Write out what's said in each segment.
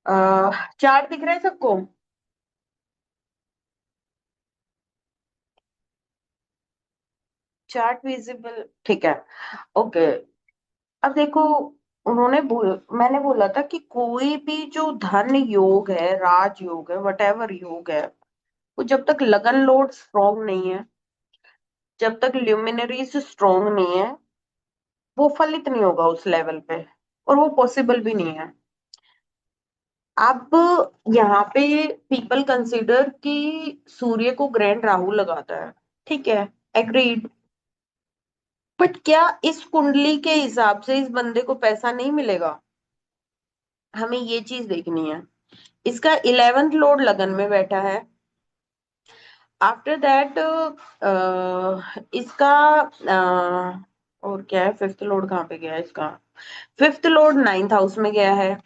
Chart दिख रहा है सबको? चार्ट विजिबल, ठीक है। ओके। अब देखो, मैंने बोला था कि कोई भी जो धन योग है, राज योग है, वटेवर योग है, वो जब तक लगन लोड स्ट्रोंग नहीं है, जब तक ल्यूमिनरीज स्ट्रोंग नहीं है, वो फलित नहीं होगा उस लेवल पे, और वो पॉसिबल भी नहीं है। अब यहाँ पे पीपल कंसिडर कि सूर्य को ग्रैंड राहु लगाता है, ठीक है, एग्रीड। बट क्या इस कुंडली के हिसाब से इस बंदे को पैसा नहीं मिलेगा? हमें ये चीज देखनी है। इसका 11th लॉर्ड लगन में बैठा है। आफ्टर दैट इसका और क्या है, फिफ्थ लॉर्ड कहाँ पे गया है इसका? फिफ्थ लॉर्ड 9th हाउस में गया है।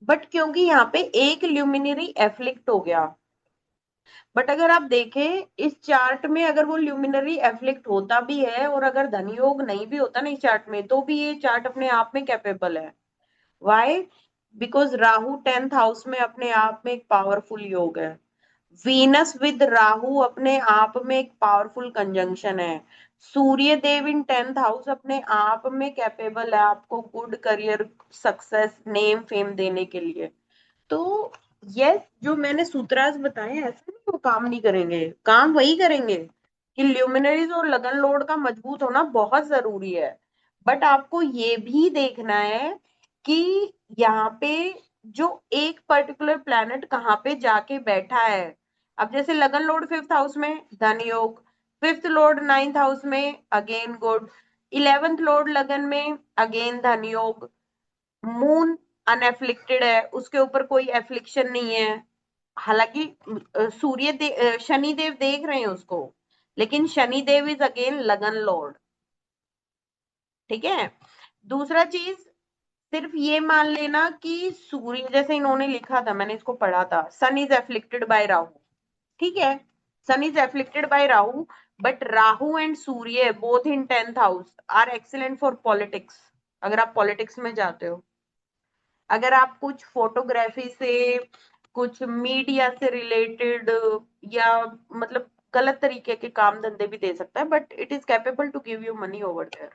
बट क्योंकि यहाँ पे एक ल्यूमिनरी एफ्लिक्ट हो गया, बट अगर आप देखें इस चार्ट में, अगर वो ल्यूमिनरी एफ्लिक्ट होता भी है और अगर धन योग नहीं भी होता ना इस चार्ट में, तो भी ये चार्ट अपने आप में कैपेबल है। Y? Because Rahu 10th house में अपने आप में एक पावरफुल योग है। वीनस विद राहु अपने आप में एक पावरफुल कंजंक्शन है। सूर्य देव इन 10th हाउस अपने आप में कैपेबल है आपको good career, success, name, fame देने के लिए। तो यस, जो मैंने सूत्रास बताए हैं, ऐसा नहीं वो काम नहीं करेंगे, काम वही करेंगे कि ल्यूमिनरीज और लगन लोड का मजबूत होना बहुत जरूरी है। बट आपको ये भी देखना है कि यहाँ पे जो एक पर्टिकुलर प्लैनेट कहाँ पे जाके बैठा है। अब जैसे लगन लोड 5th हाउस में, धन योग। 5th लॉर्ड 9th हाउस में, अगेन गुड। 11th लॉर्ड लगन में, अगेन धन योग। मून अनएफ्लिक्टेड है, उसके ऊपर कोई एफ्लिक्शन नहीं है। हालांकि शनि देव देख रहे हैं उसको, लेकिन शनि देव इज अगेन लगन लॉर्ड। ठीक है। दूसरा चीज, सिर्फ ये मान लेना कि सूर्य, जैसे इन्होंने लिखा था, मैंने इसको पढ़ा था, sun is afflicted by Rahu. ठीक है, sun is afflicted by Rahu. But Rahu and Surya both in 10th house are excellent for politics. अगर आप पॉलिटिक्स में जाते हो, अगर आप कुछ फोटोग्राफी से, कुछ मीडिया से रिलेटेड, या मतलब गलत तरीके के काम धंधे भी दे सकता है, but it is capable to give you money over there.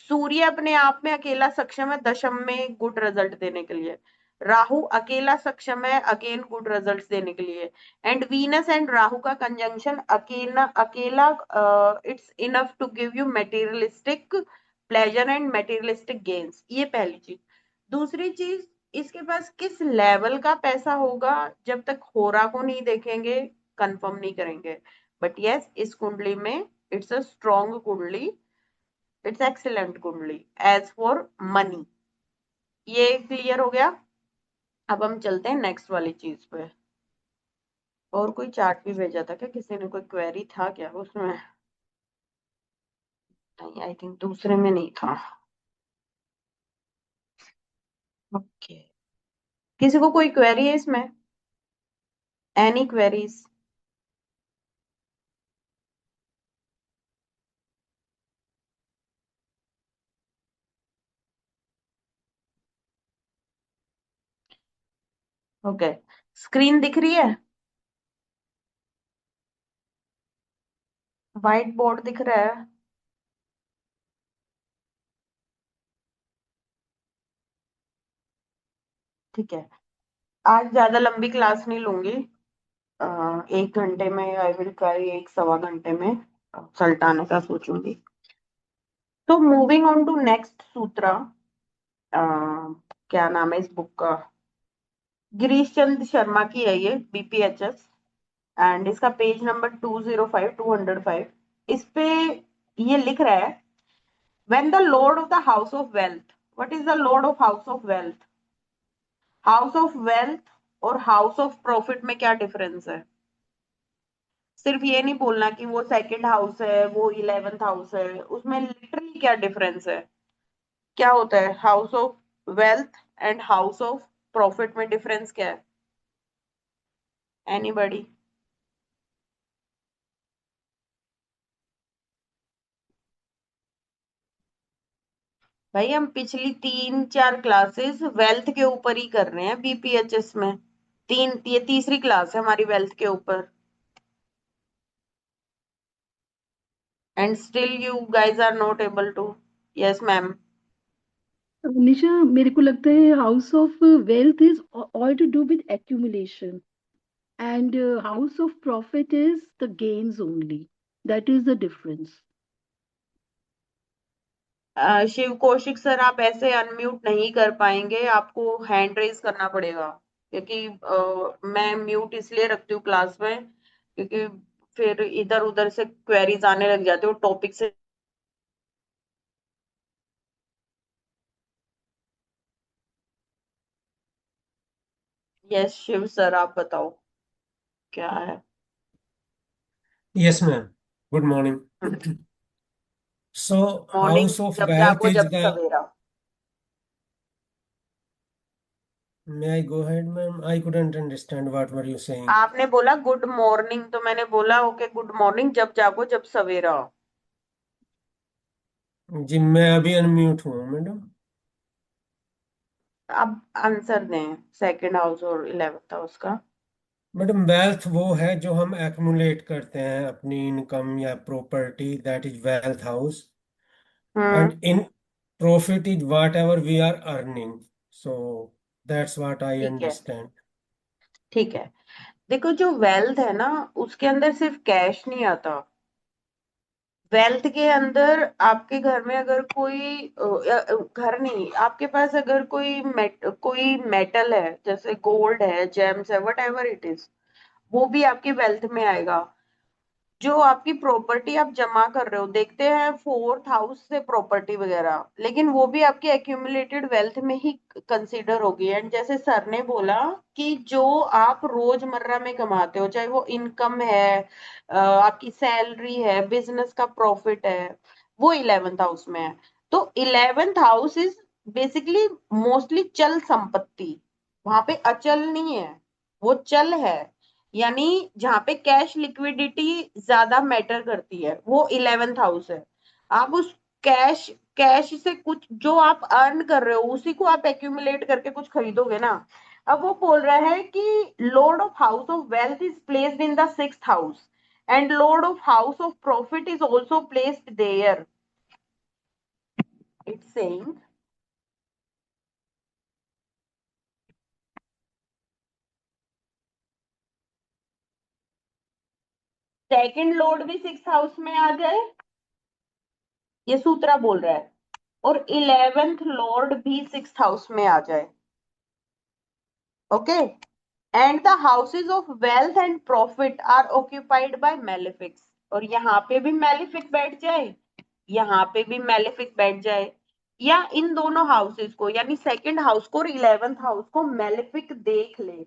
Surya अपने आप में अकेला सक्षम है दशम में गुड रिजल्ट देने के लिए। राहु अकेला सक्षम है अगेन गुड रिजल्ट्स देने के लिए। एंड वीनस एंड राहु का कंजंक्शन अकेला अकेला it's enough to give you materialistic pleasure and materialistic gains. ये पहली चीज। दूसरी चीज, इसके पास किस लेवल का पैसा होगा, जब तक होरा को नहीं देखेंगे कंफर्म नहीं करेंगे। बट यस, इस कुंडली में इट्स अ स्ट्रॉन्ग कुंडली, इट्स एक्सीलेंट कुंडली एज फॉर मनी। ये क्लियर हो गया। अब हम चलते हैं नेक्स्ट वाली चीज पे। और कोई चार्ट भी भेजा था क्या किसी ने? कोई क्वेरी था क्या उसमें? नहीं, आई थिंक दूसरे में नहीं था। ओके। किसी को कोई क्वेरी है इसमें? Any queries? ओके। स्क्रीन दिख रही है? व्हाइट बोर्ड दिख रहा है? ठीक है। आज ज्यादा लंबी क्लास नहीं लूंगी। 1 घंटे में आई विल ट्राई, 1 सवा घंटे में सल्टाने का सोचूंगी। तो मूविंग ऑन टू नेक्स्ट सूत्रा। क्या नाम है इस बुक का? गिरीश चंद शर्मा की है ये, बीपीएचएस। एंड इसका पेज नंबर 205, 205। इस पे ये लिख रहा है, when the lord of the house of wealth. What is the lord of house of wealth? House of wealth और हाउस ऑफ प्रॉफिट में क्या डिफरेंस है? सिर्फ ये नहीं बोलना कि वो सेकंड हाउस है, वो 11th हाउस है, उसमें लिटरली क्या डिफरेंस है? क्या होता है house of wealth and house of profit में? डिफरेंस क्या है? एनीबॉडी? भाई हम पिछली 3-4 क्लासेस वेल्थ के ऊपर ही कर रहे हैं बीपीएचएस में। ये तीसरी क्लास है हमारी वेल्थ के ऊपर। And still you guys are not able to. Yes ma'am. Nisha, मेरे को लगता है house of wealth is all to do with accumulation, and house of profit is the gains only. That is the difference. Shiv Kaushik sir, आप ऐसे unmute नहीं कर पाएंगे, आपको हैंड रेज करना पड़ेगा। क्योंकि मैं म्यूट इसलिए रखती हूँ क्लास में, क्योंकि फिर इधर उधर से क्वेरीज आने लग जाते हो टॉपिक से। यस शिव सर, आप बताओ क्या है। Yes, ma'am. Good morning. So, morning House of जब Wealth जागो is जब the. Savera. May I go ahead, ma'am? I couldn't understand what were you saying. आपने बोला गुड मॉर्निंग, तो मैंने बोला ओके गुड मॉर्निंग, जब जागो जब सवेरा। जी मैं अभी अनम्यूट हूँ मैडम। अब आंसर दें सेकंड हाउस और 11th हाउस का। मैडम वेल्थ वो है जो हम एक्मुलेट करते हैं अपनी इनकम या property, that is wealth house. Hmm. And in profit is whatever we are earning. So that's what I ठीक है। अंडरस्टैंड। ठीक है। देखो जो वेल्थ है ना, उसके अंदर सिर्फ कैश नहीं आता। वेल्थ के अंदर आपके घर में अगर कोई घर नहीं, आपके पास अगर कोई मेटल है, जैसे गोल्ड है, जेम्स है, वट एवर इट इज, वो भी आपकी वेल्थ में आएगा। जो आपकी प्रॉपर्टी आप जमा कर रहे हो, देखते हैं 4th हाउस से प्रॉपर्टी वगैरह, लेकिन वो भी आपकी एक्यूमुलेटेड वेल्थ में ही कंसीडर होगी। एंड जैसे सर ने बोला कि जो आप रोजमर्रा में कमाते हो, चाहे वो इनकम है, आपकी सैलरी है, बिजनेस का प्रॉफिट है, वो 11th हाउस में है। तो 11th house is basically mostly चल संपत्ति। वहां पे अचल नहीं है, वो चल है। यानी जहां पे कैश लिक्विडिटी ज्यादा मैटर करती है, वो 11th हाउस है। आप उस कैश कैश से कुछ जो आप अर्न कर रहे हो, उसी को आप एक्यूमुलेट करके कुछ खरीदोगे ना। अब वो बोल रहा है कि lord of house of wealth is placed in the 6th house, and lord of house of profit is also placed there. It's saying second lord भी 6th हाउस में आ जाए, ये सूत्रा बोल रहा है, और 11th लॉर्ड भी 6th हाउस में आ जाए। Okay. And the houses of wealth and profit are occupied by malefics. और यहाँ पे भी मेलेफिक बैठ जाए, यहाँ पे भी मेलेफिक बैठ जाए, या इन दोनों हाउसेस को, यानी सेकंड हाउस को और 11th हाउस को मेलेफिक देख ले,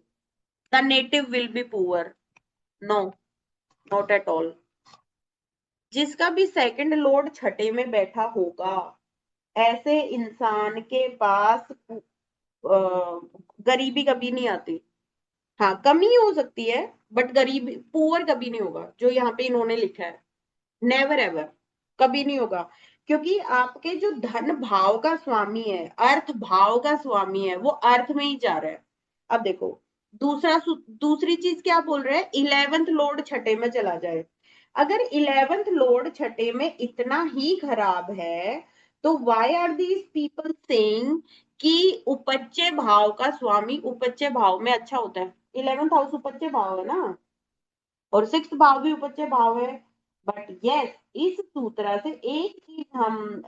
the native will be poor. No, not at all. जिसका भी सेकंड लॉर्ड छठे में बैठा होगा, ऐसे इंसान के पास गरीबी कभी नहीं आती। हाँ, कमी हो सकती है, बट गरीब पुअर कभी नहीं होगा, जो यहाँ पे इन्होंने लिखा है। नेवर एवर, कभी नहीं होगा। क्योंकि आपके जो धन भाव का स्वामी है, अर्थ भाव का स्वामी है, वो अर्थ में ही जा रहा है। अब देखो, दूसरी चीज क्या बोल रहे हैं, 11th लॉर्ड छठे में चला जाए। अगर 11th लॉर्ड छठे में इतना ही खराब है, तो why are these people saying कि उपच्य भाव का स्वामी उपच्य भाव में अच्छा होता है। 11th हाउस उपच्य भाव है ना, और 6th भाव भी उपच्य भाव है। बट यस, इस सूत्र से एक चीज हम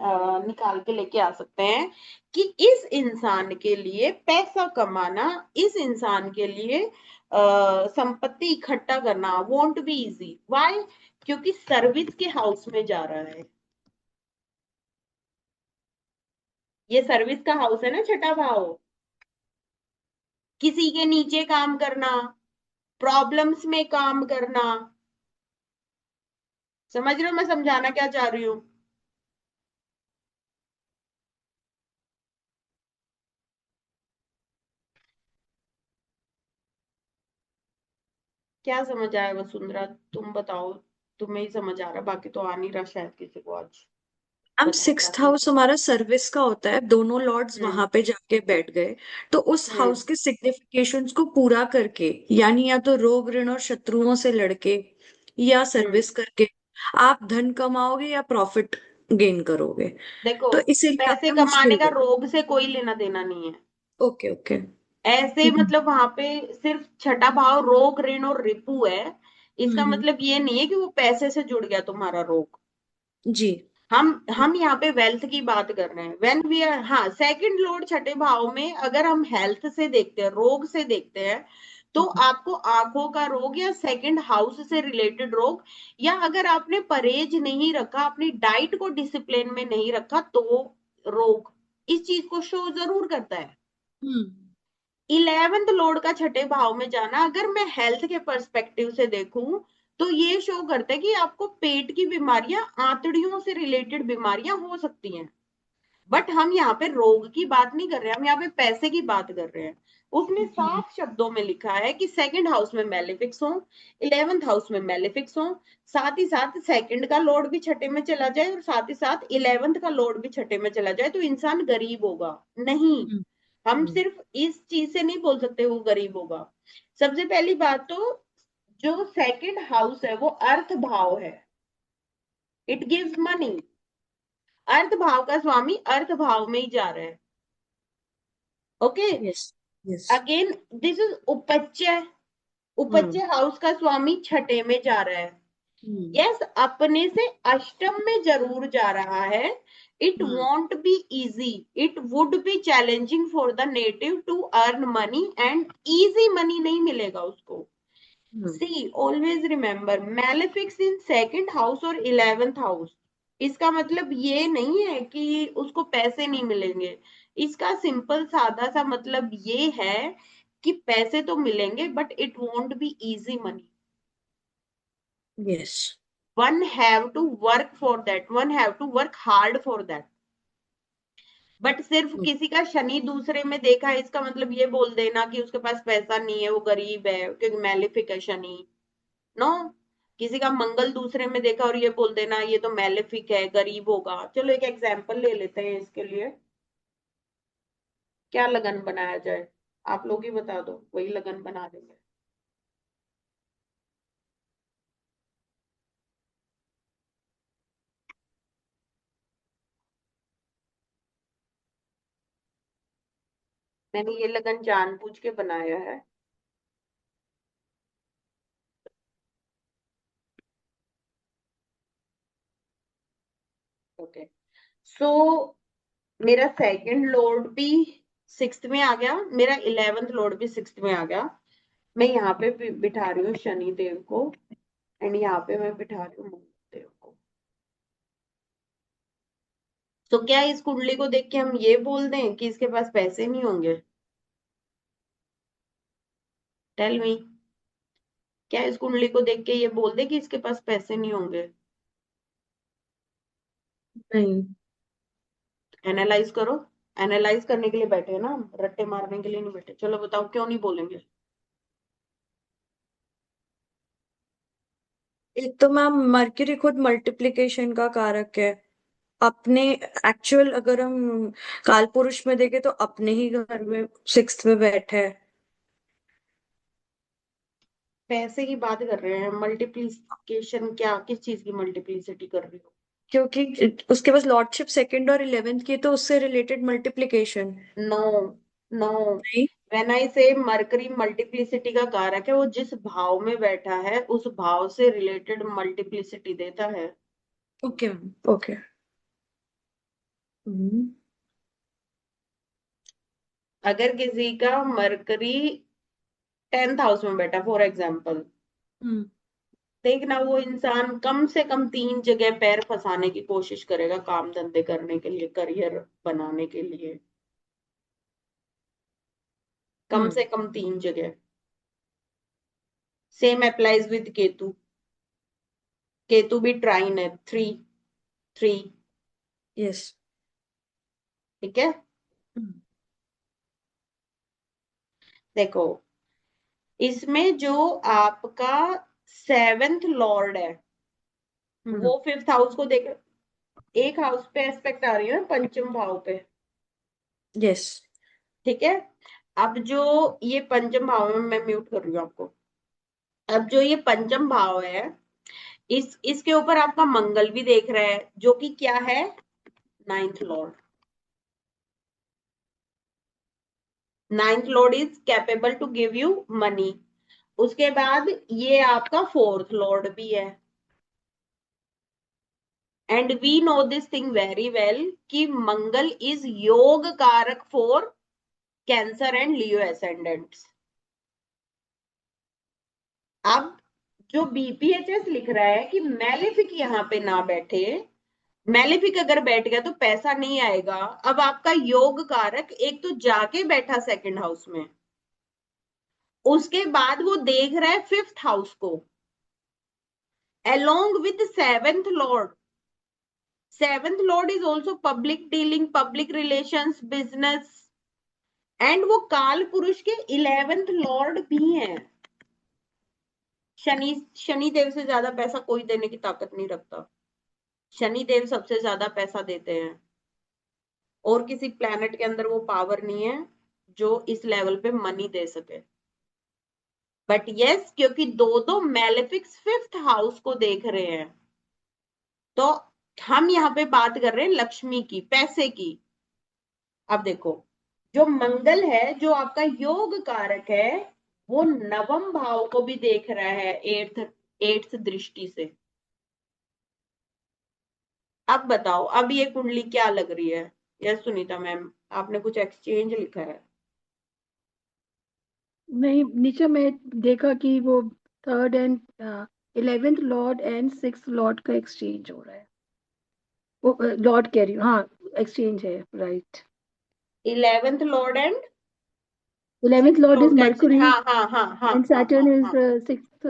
निकाल के लेके आ सकते हैं कि इस इंसान के लिए पैसा कमाना, इस इंसान के लिए संपत्ति इकट्ठा करना वोंट बी इजी। व्हाई? क्योंकि सर्विस के हाउस में जा रहा है। ये सर्विस का हाउस है ना, छठा भाव। किसी के नीचे काम करना, प्रॉब्लम्स में काम करना। समझ रहे हो मैं समझाना क्या चाह रही हूँ? क्या समझ आया वसुंधरा? तुम बताओ, तुम्हें ही समझ आ रहा, बाकी तो आ नहीं रहा शायद किसी को आज। हम बताओ क्या सिक्स्थ हाउस हमारा सर्विस का होता है, दोनों लॉर्ड्स हम्म वहां पे जाके बैठ गए, तो उस हम्म हाउस के सिग्निफिकेशंस को पूरा करके, यानी या तो रोग ऋण और शत्रुओं से लड़के या हम्म सर्विस करके आप धन कमाओगे या प्रॉफिट गेन करोगे। देखो, तो इसीलिए पैसे आपने कमाने मुश्किल का कर। रोग से कोई लेना देना नहीं है। Okay okay. ऐसे मतलब वहां पे सिर्फ छठा भाव रोग ऋण और रिपु है। इसका हम्म। मतलब ये नहीं है कि वो पैसे से जुड़ गया तुम्हारा रोग। जी। हम यहाँ पे वेल्थ की बात कर रहे हैं। व्हेन वी आर, हाँ, सेकंड लॉर्ड छठे भाव में अगर हम हेल्थ से देखते हैं, रोग से देखते हैं, तो आपको आंखों का रोग या सेकंड हाउस से रिलेटेड रोग, या अगर आपने परहेज नहीं रखा, अपनी डाइट को डिसिप्लिन में नहीं रखा, तो रोग इस चीज को शो जरूर करता है। हम्म। 11th लॉर्ड का छठे भाव में जाना, अगर मैं हेल्थ के पर्सपेक्टिव से देखूं, तो ये शो करता है कि आपको पेट की बीमारियां, आंतड़ियों से रिलेटेड बीमारियां हो सकती हैं। बट हम यहाँ पे रोग की बात नहीं कर रहे, हम यहाँ पे पैसे की बात कर रहे हैं। उसने जी। साफ शब्दों में लिखा है कि सेकंड हाउस में मेलेफिक्स हो, 11th हाउस में मेलेफिक्स हो, साथ ही साथ सेकंड का लॉर्ड भी छठे में चला जाए और साथ ही साथ 11th का लॉर्ड भी छठे में चला जाए, तो इंसान गरीब होगा नहीं। हम्म। हम हम्म। सिर्फ इस चीज से नहीं बोल सकते वो गरीब होगा। सबसे पहली बात तो, जो सेकंड हाउस है वो अर्थ भाव है, इट गिव्स मनी। अर्थ भाव का स्वामी अर्थ भाव में ही जा रहा है। Okay, yes yes. Again this is upachaya. Hmm. Upachaya house का स्वामी छठे में जा रहा है। हम्म। यस, अपने से अष्टम में जरूर जा रहा है। It hmm. Won't be easy, it would be challenging for the native to earn money, and easy money नहीं मिलेगा उसको। Hmm. See always remember, malefics in second house और 11th हाउस, इसका मतलब ये नहीं है कि उसको पैसे नहीं मिलेंगे। इसका सिंपल सादा सा मतलब ये है कि पैसे तो मिलेंगे, but it won't be easy money. Yes. One have to work for that, one have to work hard for that. But सिर्फ किसी का शनि दूसरे में देखा है, इसका मतलब ये बोल देना कि उसके पास पैसा नहीं है, वो गरीब है, क्योंकि मैलिफिक है शनि। नो, किसी का मंगल दूसरे में देखा और ये बोल देना ये तो मैलेफिक है, गरीब होगा। चलो एक एग्जांपल ले लेते हैं इसके लिए। क्या लगन बनाया जाए, आप लोग ही बता दो, वही लगन बना देंगे। मैंने ये लगन जानबूझ के बनाया है। ओके, सो मेरा सेकंड लॉर्ड भी सिक्स्थ में आ गया, मेरा 11th लॉर्ड भी सिक्स्थ में आ गया। मैं यहाँ पे बिठा रही हूँ शनि देव को, एंड यहाँ पे मैं बिठा रही हूँ मंगल देव को। तो क्या इस कुंडली को देख के हम ये बोल दें कि इसके पास पैसे नहीं होंगे? टेल मी, क्या इस कुंडली को देख के ये बोल दे कि इसके पास पैसे नहीं होंगे? नहीं। एनालाइज करो। एनालाइज करने के लिए बैठे हैं ना हम, रट्टे मारने के लिए नहीं बैठे। चलो बताओ क्यों नहीं बोलेंगे? एक तो मैम मर्क्यूरी खुद मल्टीप्लिकेशन का कारक है। अपने एक्चुअल अगर हम काल पुरुष में देखें तो अपने ही घर में सिक्स्थ में बैठे है। पैसे की बात कर रहे हैं, मल्टीप्लिकेशन क्या, किस चीज की मल्टीप्लिसिटी कर रही हो? क्योंकि उसके पास लॉर्डशिप सेकंड और 11th की है, तो उससे रिलेटेड मल्टीप्लिकेशन। नो, नो, नहीं। व्हेन आई से मरकरी मल्टीप्लिसिटी का कारक है, वो जिस भाव में बैठा है उस भाव से रिलेटेड मल्टीप्लिसिटी देता है। Okay ma'am okay. हम्म। अगर किसी का मरकरी 10th हाउस में बैठा फॉर एग्जाम्पल, हम्म। देखना वो इंसान कम से कम 3 जगह पैर फंसाने की कोशिश करेगा, काम धंधे करने के लिए, करियर बनाने के लिए। कम हम्म। से कम 3 जगह। Same applies with Ketu. Ketu भी ट्राइन है, थ्री, थ्री। यस। ठीक है, देखो, इसमें जो आपका 7th लॉर्ड है, हम्म। वो 5th हाउस को देख, एक हाउस पे एस्पेक्ट आ रही है, पंचम भाव पे। यस। ठीक है, अब जो ये पंचम भाव में, मैं म्यूट कर रही हूँ आपको। अब जो ये पंचम भाव है, इसके ऊपर आपका मंगल भी देख रहा है, जो कि क्या है, ninth lord. Ninth lord is capable to give you money. उसके बाद ये आपका फोर्थ लॉर्ड भी है। And we know this thing very well कि Mangal is yoga karaka for Cancer and Leo ascendants. अब जो बीपीएचएस लिख रहा है कि मैलेफिक यहां पे ना बैठे, मैलेफिक अगर बैठ गया तो पैसा नहीं आएगा। अब आपका योग कारक एक तो जाके बैठा सेकंड हाउस में, उसके बाद वो देख रहा है फिफ्थ हाउस को along with seventh lord. Seventh lord is also public dealing, public relations, business, and वो काल पुरुष के 11th लॉर्ड भी हैं। शनि देव से ज्यादा पैसा कोई देने की ताकत नहीं रखता। शनि देव सबसे ज्यादा पैसा देते हैं, और किसी प्लेनेट के अंदर वो पावर नहीं है जो इस लेवल पे मनी दे सके। बट यस, क्योंकि दो दो मैलेफिक्स फिफ्थ हाउस को देख रहे हैं, तो हम यहाँ पे बात कर रहे हैं लक्ष्मी की, पैसे की। अब देखो, जो मंगल है, जो आपका योग कारक है, वो नवम भाव को भी देख रहा है एट्थ दृष्टि से। अब बताओ, अब ये कुंडली क्या लग रही है? यस सुनीता मैम, आपने कुछ एक्सचेंज लिखा है। नहीं नीचे मैं देखा कि वो third and 11th Lord and 6th Lord का एक्सचेंज हो रहा है। वो लॉर्ड कह रही हूँ, हाँ एक्सचेंज है, right. 11th Lord and 11th 6th Lord is Lord का मर्कुरी हाँ हाँ हाँ हाँ एंड हाँ हाँ सैटर्न इज हाँ 6th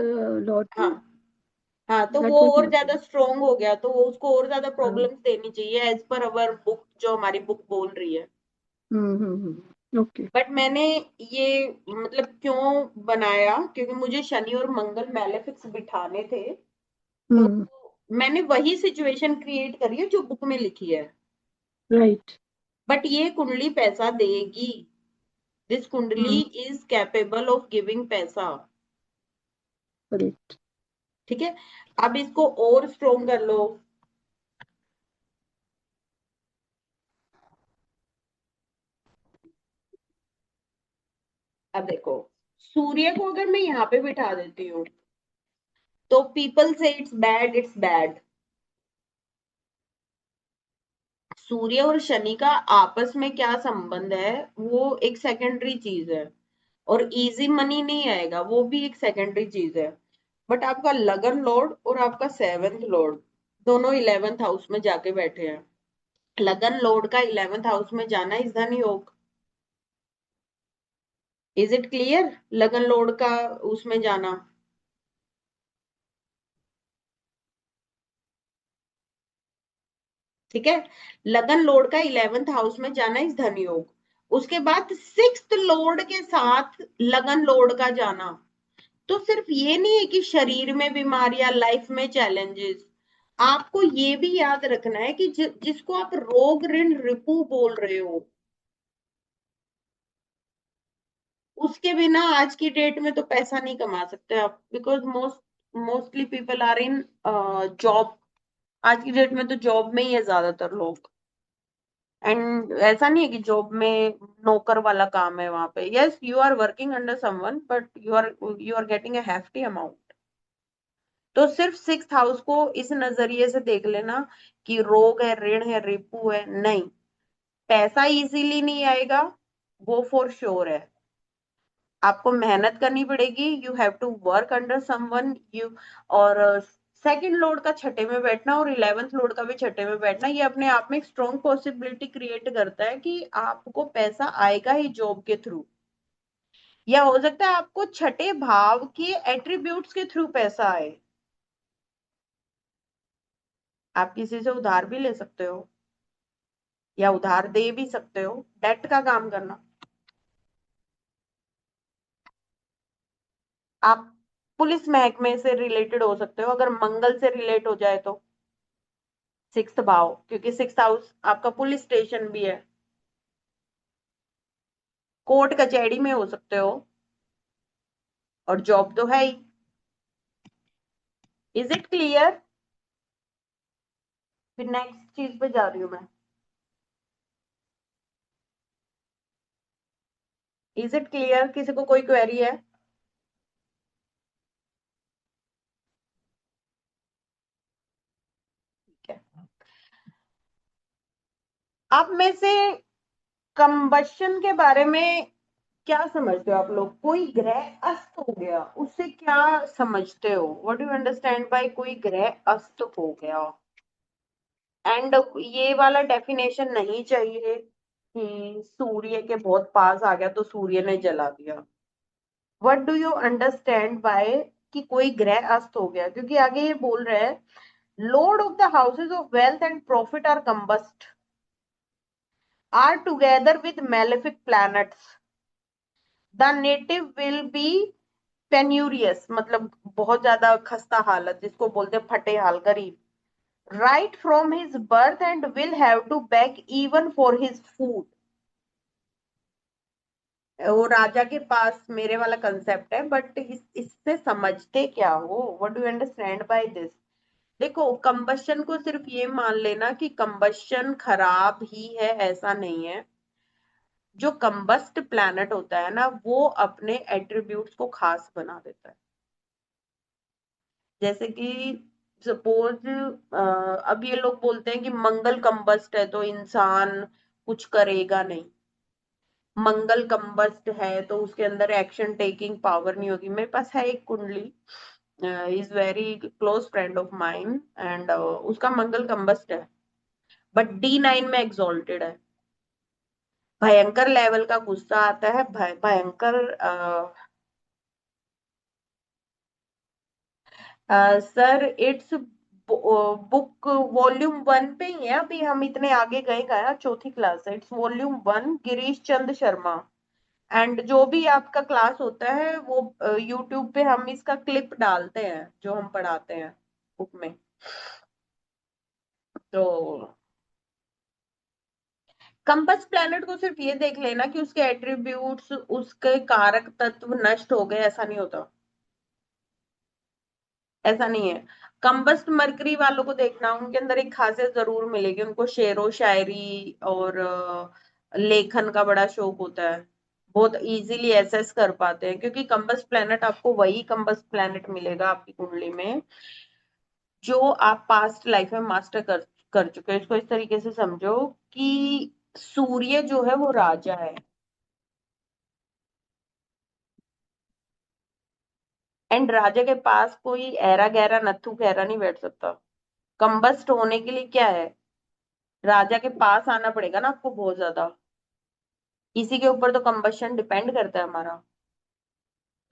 लॉर्ड हाँ ना। हाँ, तो वो दैट्स व्हाट और यू ज्यादा सेड। स्ट्रोंग हो गया, तो वो उसको और ज्यादा हाँ। प्रॉब्लम्स देनी चाहिए एज पर अवर बुक, जो हमारी बुक बोल रही है। ओके। बट मैंने ये मतलब क्यों बनाया, क्योंकि मुझे शनि और मंगल मैलेफिक्स बिठाने थे, तो हम्म। मैंने वही सिचुएशन क्रिएट करी है जो बुक में लिखी है। राइट। बट ये कुंडली पैसा देगी। दिस कुंडली हम्म। इज कैपेबल ऑफ गिविंग पैसा। करेक्ट। ठीक है, अब इसको और स्ट्रोंग कर लो। अब देखो, सूर्य को अगर मैं यहाँ पे बिठा देती हूँ, तो पीपल से इट्स बैड, इट्स बैड। सूर्य और शनि का आपस में क्या संबंध है, वो एक सेकेंडरी चीज है, और इजी मनी नहीं आएगा, वो भी एक सेकेंडरी चीज है। बट आपका लगन लॉर्ड और आपका सेवेंथ लॉर्ड दोनों 11th हाउस में जाके बैठे हैं। लगन लॉर्ड का 11th हाउस में जाना इस धन योग। Is it clear? लगन लॉर्ड का उसमें जाना, ठीक है, लगन लॉर्ड का 11th हाउस में जाना इस धन योग। उसके बाद सिक्स्थ लॉर्ड के साथ लगन लॉर्ड का जाना, तो सिर्फ ये नहीं है कि शरीर में बीमारियां, लाइफ में चैलेंजेस, आपको ये भी याद रखना है कि जिसको आप रोग ऋण रिपू बोल रहे हो, उसके बिना आज की डेट में तो पैसा नहीं कमा सकते आप, because mostly people are in job. आज की डेट में तो जॉब में ही है ज्यादातर लोग। एंड ऐसा नहीं है कि जॉब में नौकर वाला काम है वहां पे। Yes, you are working under someone, but you are getting a hefty amount. तो सिर्फ सिक्स हाउस को इस नजरिए से देख लेना कि रोग है, ऋण है, रिपू है, नहीं, पैसा इजीली नहीं आएगा, वो फॉर श्योर है। आपको मेहनत करनी पड़ेगी, you have to work under someone you. और सेकंड लोड का छठे में बैठना और 11th लोड का भी छठे में बैठना, ये अपने आप में एक स्ट्रॉन्ग पॉसिबिलिटी क्रिएट करता है कि आपको पैसा आएगा ही जॉब के थ्रू, या हो सकता है आपको छठे भाव के एट्रीब्यूट्स के थ्रू पैसा आए। आप किसी से उधार भी ले सकते हो, या उधार दे भी सकते हो, डेट का काम करना। आप पुलिस महकमे से रिलेटेड हो सकते हो, अगर मंगल से रिलेट हो जाए तो। सिक्स्थ भाव, क्योंकि सिक्स्थ हाउस आपका पुलिस स्टेशन भी है, कोर्ट कचहरी में हो सकते हो, और जॉब तो है ही। Is it clear? फिर नेक्स्ट चीज पे जा रही हूँ मैं। Is it clear? किसी को कोई क्वेरी है? ठीक है। आप में से कंबशन के बारे में क्या समझते हो आप लोग? कोई ग्रह अस्त हो गया, उससे क्या समझते हो? What do you understand by कोई ग्रह अस्त हो गया? एंड ये वाला डेफिनेशन नहीं चाहिए कि सूर्य के बहुत पास आ गया तो सूर्य ने जला दिया। What do you understand by कि कोई ग्रह अस्त हो गया? क्योंकि आगे ये बोल रहे हैं, lord of the houses of wealth and profit are combust, are together with malefic planets, the native will be penurious, मतलब बहुत ज्यादा खस्ता हालत, जिसको बोलते हैं फटे हाल, गरीब, right from his birth and will have to beg even for his food. वो राजा के पास मेरे वाला कंसेप्ट है, बट इससे समझते क्या हो? What do you understand by this? देखो, कंबशन को सिर्फ ये मान लेना कि कंबशन खराब ही है, ऐसा नहीं है। जो कंबस्ट प्लैनेट होता है ना, वो अपने एट्रीब्यूट्स को खास बना देता है। जैसे कि सपोज अब ये लोग बोलते हैं कि मंगल कंबस्ट है तो इंसान कुछ करेगा नहीं। मंगल कंबस्ट है तो उसके अंदर एक्शन टेकिंग पावर नहीं होगी। मेरे पास है एक कुंडली, is very close friend of mine, and उसका मंगल कंबस्ट है, बट D9 में एग्जॉल्टेड है। भयंकर लेवल का गुस्सा आता है, भयंकर। सर इट्स बुक वॉल्यूम 1 पे ही है, अभी हम इतने आगे गए गया, चौथी क्लास है। Its volume 1, Girish Chand Sharma. And जो भी आपका क्लास होता है वो यूट्यूब पे हम इसका क्लिप डालते हैं जो हम पढ़ाते हैं बुक में। तो कंपास प्लैनेट को सिर्फ ये देख लेना कि उसके एट्रीब्यूट्स, उसके कारक तत्व नष्ट हो गए, ऐसा नहीं होता, ऐसा नहीं है। कंबस्ट मरकरी वालों को देखना, उनके अंदर एक खासियत जरूर मिलेगी, उनको शेरो शायरी और लेखन का बड़ा शौक होता है, बहुत इजीली एसेस कर पाते हैं, क्योंकि कंबस्ट प्लैनेट आपको वही कंबस्ट प्लैनेट मिलेगा आपकी कुंडली में जो आप पास्ट लाइफ में मास्टर कर चुके हो। इसको इस तरीके से समझो कि सूर्य जो है वो राजा है, एंड राजा के पास कोई ऐरा गहरा नत्थु खैरा नहीं बैठ सकता। कंबस्ट होने के लिए क्या है, राजा के पास आना पड़ेगा ना आपको बहुत ज्यादा। इसी के ऊपर तो कंबशन डिपेंड करता है हमारा।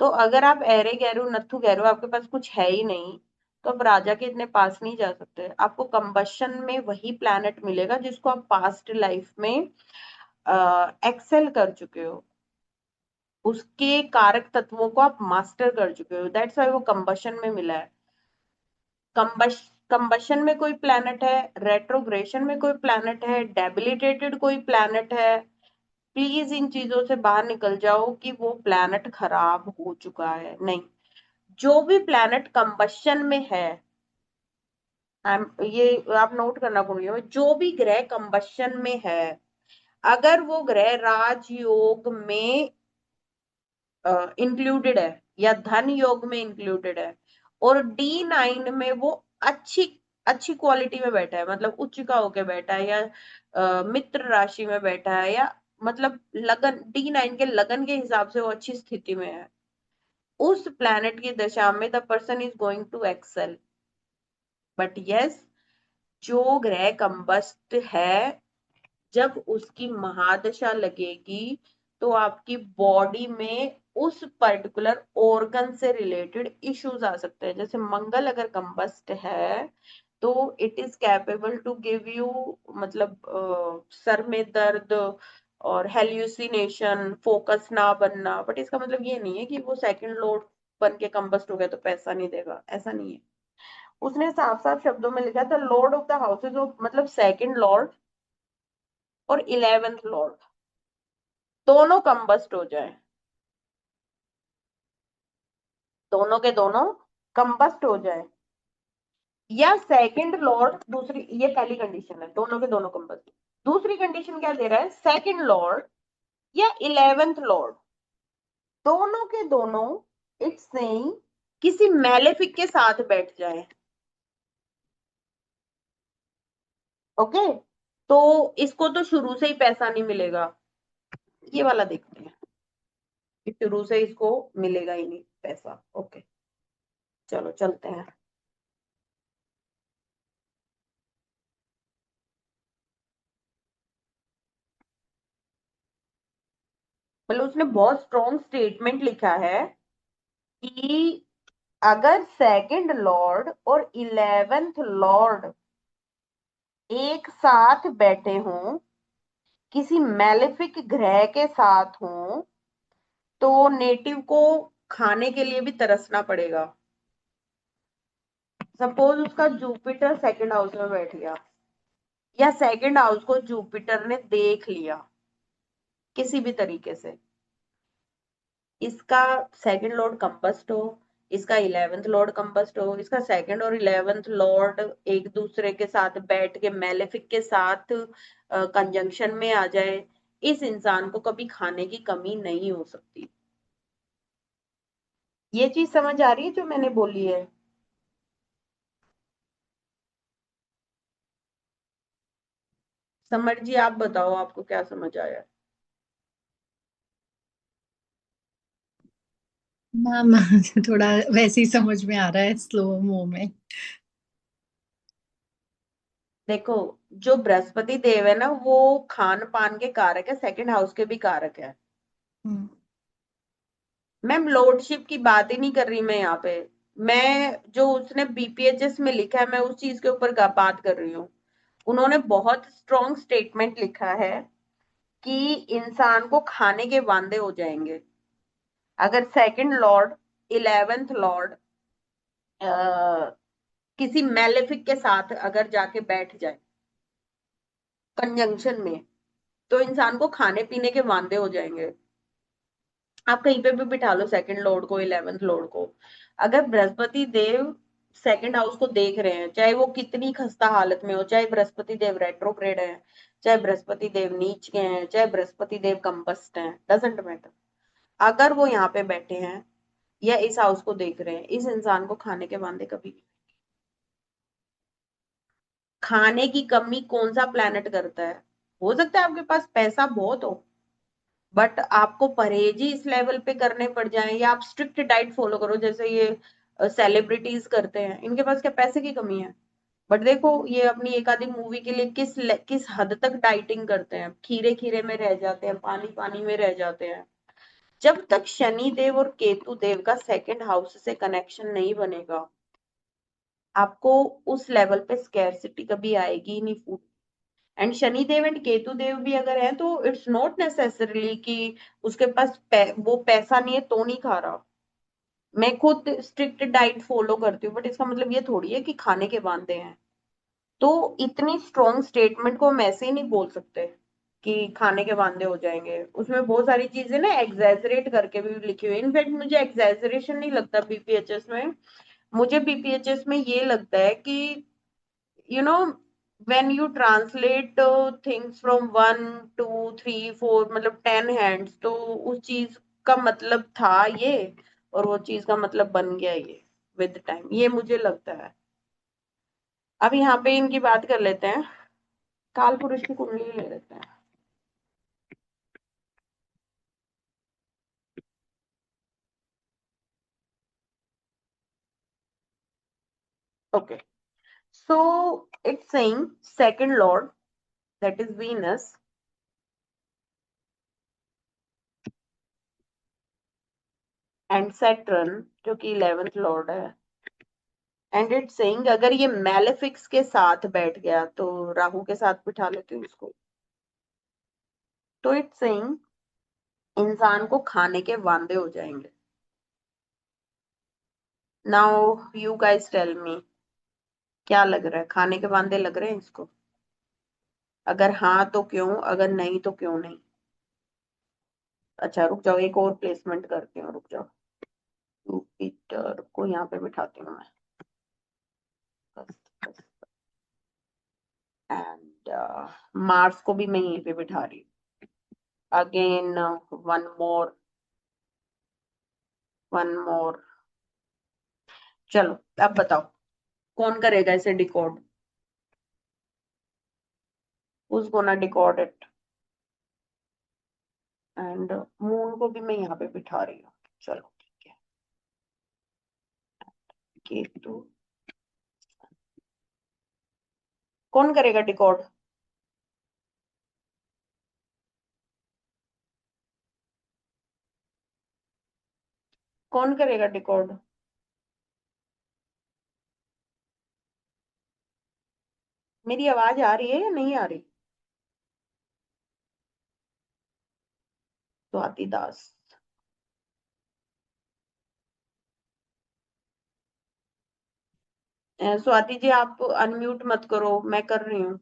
तो अगर आप ऐरे गहरे नत्थु गहरे आपके पास कुछ है ही नहीं, तो आप राजा के इतने पास नहीं जा सकते। आपको कंबशन में वही प्लैनेट मिलेगा जिसको आप पास्ट लाइफ में एक्सेल कर चुके हो, उसके कारक तत्वों को आप मास्टर कर चुके हो, दैट्स वाई वो कंबशन में मिला है। कंबशन में कोई प्लैनेट है, रेट्रोग्रेशन में कोई प्लैनेट है, डेबिलिटेटेड कोई प्लैनेट है, प्लीज इन चीजों से बाहर निकल जाओ कि वो प्लैनेट खराब हो चुका है, नहीं। जो भी प्लैनेट कंबशन में है, ये आप नोट करना कुंडलियों में, जो भी ग्रह कंबशन में है, अगर वो ग्रह राजयोग में इंक्लूडेड है या धन योग में इंक्लूडेड है, और D9 में वो अच्छी अच्छी क्वालिटी में बैठा है, मतलब उच्च का होके बैठा है, या मित्र राशि में बैठा है, या मतलब लगन, D9 के लगन के हिसाब से वो अच्छी स्थिति में है, उस प्लैनेट की दशा में the person is going to excel. But yes, जो ग्रह कंबस्ट है, जब उसकी महादशा लगेगी तो आपकी बॉडी में उस पर्टिकुलर ऑर्गन से रिलेटेड इश्यूज आ सकते हैं। जैसे मंगल अगर कंबस्ट है तो it is capable to give you, मतलब सर में दर्द और हेल्यूसिनेशन, फोकस ना बनना। बट इसका मतलब ये नहीं है कि वो सेकंड लॉर्ड बन के कंबस्ट हो गया तो पैसा नहीं देगा, ऐसा नहीं है। उसने साफ साफ शब्दों में लिखा था Lord of the houses of, मतलब सेकंड लॉर्ड और 11th लॉर्ड दोनों कंबस्ट हो जाए, दोनों के दोनों कंबस्ट हो जाए, या सेकंड लॉर्ड, दूसरी, ये पहली कंडीशन है, दोनों के दोनों कंबस्ट। दूसरी कंडीशन क्या दे रहा है, सेकंड लॉर्ड या 11th लॉर्ड दोनों के दोनों, इट्स सेइंग, किसी मैलेफिक के साथ बैठ जाए। ओके, तो इसको तो शुरू से ही पैसा नहीं मिलेगा, ये वाला देखते हैं कि शुरू से इसको मिलेगा ही नहीं पैसा। ओके, चलो चलते हैं। मतलब उसने बहुत स्ट्रॉन्ग स्टेटमेंट लिखा है कि अगर सेकंड लॉर्ड और 11th लॉर्ड एक साथ बैठे हों, किसी मैलेफिक ग्रह के साथ हों, तो नेटिव को खाने के लिए भी तरसना पड़ेगा। सपोज उसका जुपिटर सेकंड हाउस में बैठ गया, या सेकंड हाउस को जुपिटर ने देख लिया किसी भी तरीके से, इसका सेकंड लॉर्ड कंबस्ट हो, इसका 11th लॉर्ड कंबस्ट हो, इसका सेकंड और 11th लॉर्ड एक दूसरे के साथ बैठ के मैलेफिक के साथ कंजंक्शन में आ जाए, इस इंसान को कभी खाने की कमी नहीं हो सकती। ये चीज समझ आ रही है जो मैंने बोली है? समर जी आप बताओ, आपको क्या समझ आया? मैम थोड़ा वैसे ही समझ में आ रहा है, स्लो मो में। देखो, जो बृहस्पति देव है ना, वो खान पान के कारक है, सेकंड हाउस के भी कारक है। हम्म, मैम लॉर्डशिप की बात ही नहीं कर रही मैं यहाँ पे, मैं जो उसने बीपीएचएस में लिखा है मैं उस चीज के ऊपर बात कर रही हूँ। उन्होंने बहुत स्ट्रॉन्ग स्टेटमेंट लिखा है कि इंसान को खाने के वांदे हो जाएंगे अगर सेकंड लॉर्ड 11th लॉर्ड किसी मैलेफिक के साथ अगर जाके बैठ जाए कंजंक्शन में, तो इंसान को खाने पीने के वांदे हो जाएंगे। आप कहीं पे भी बिठा लो सेकंड लॉर्ड को, 11th लॉर्ड को, अगर बृहस्पति देव सेकंड हाउस को देख रहे हैं, चाहे वो कितनी खस्ता हालत में हो, चाहे बृहस्पति देव रेट्रोग्रेड है, चाहे बृहस्पति देव नीच के हैं, चाहे बृहस्पति देव कंबस्ट हैं, डजेंट मैटर, अगर वो यहाँ पे बैठे हैं या इस हाउस को देख रहे हैं, इस इंसान को खाने के वांदे कभी नहीं। खाने की कमी कौन सा प्लेनेट करता है? हो सकता है आपके पास पैसा बहुत हो, बट आपको परहेज ही इस लेवल पे करने पड़ जाए, या आप स्ट्रिक्ट डाइट फॉलो करो जैसे ये सेलिब्रिटीज करते हैं, इनके पास क्या पैसे की कमी है? बट देखो ये अपनी एक आधी मूवी के लिए किस हद तक डाइटिंग करते हैं, खीरे खीरे में रह जाते हैं, पानी पानी में रह जाते हैं। जब तक शनि देव और केतु देव का सेकंड हाउस से कनेक्शन नहीं बनेगा, आपको उस लेवल पे स्कैरसिटी कभी आएगी ही नहीं food. And Shani Dev and Ketu Dev भी अगर है तो इट्स नॉट नेसेसरली कि उसके पास वो पैसा नहीं है तो नहीं खा रहा। मैं खुद स्ट्रिक्ट डाइट फॉलो करती हूँ, बट इसका मतलब ये थोड़ी है कि खाने के वांदे हैं। तो इतनी स्ट्रॉन्ग स्टेटमेंट को हम ऐसे ही नहीं बोल सकते कि खाने के वांदे हो जाएंगे। उसमें बहुत सारी चीजें ना एग्जैजरेट करके भी लिखी हुई है। इनफैक्ट मुझे एग्जैजरेशन नहीं लगता बीपीएचएस में, मुझे बीपीएचएस में ये लगता है कि you know when you translate things from 1 2 3 4 मतलब 10 hands, तो उस चीज का मतलब था ये, और वो चीज का मतलब बन गया ये विद टाइम, ये मुझे लगता है। अब यहाँ पे इनकी बात कर लेते हैं, काल पुरुष की कुंडली ले लेते हैं। Okay, so it's saying second Lord, that is Venus, and Saturn जो कि 11th लॉर्ड है, एंड इट सेइंग अगर ये मैलेफिक्स के साथ बैठ गया, तो राहु के साथ बिठा लेते हैं उसको, तो इट सेइंग इंसान को खाने के वांदे हो जाएंगे। Now you guys tell me, क्या लग रहा है, खाने के वांदे लग रहे हैं इसको? अगर हाँ तो क्यों, अगर नहीं तो क्यों नहीं? अच्छा रुक जाओ, एक और प्लेसमेंट करती हूँ, रुक जाओ। जुपिटर को यहाँ पे बिठाती हूँ मैं, एंड मार्स को भी मैं यहीं पे बिठा रही हूँ। Again one more. चलो अब बताओ, कौन करेगा इसे decode? who's gonna decode it? And moon को भी मैं यहाँ पे बिठा रही हूँ। चलो ठीक है, केतु। कौन करेगा डिकोड? कौन करेगा डिकोड? मेरी आवाज आ रही है या नहीं आ रही? स्वाति दास। स्वाति जी आप अनम्यूट मत करो, मैं कर रही हूँ।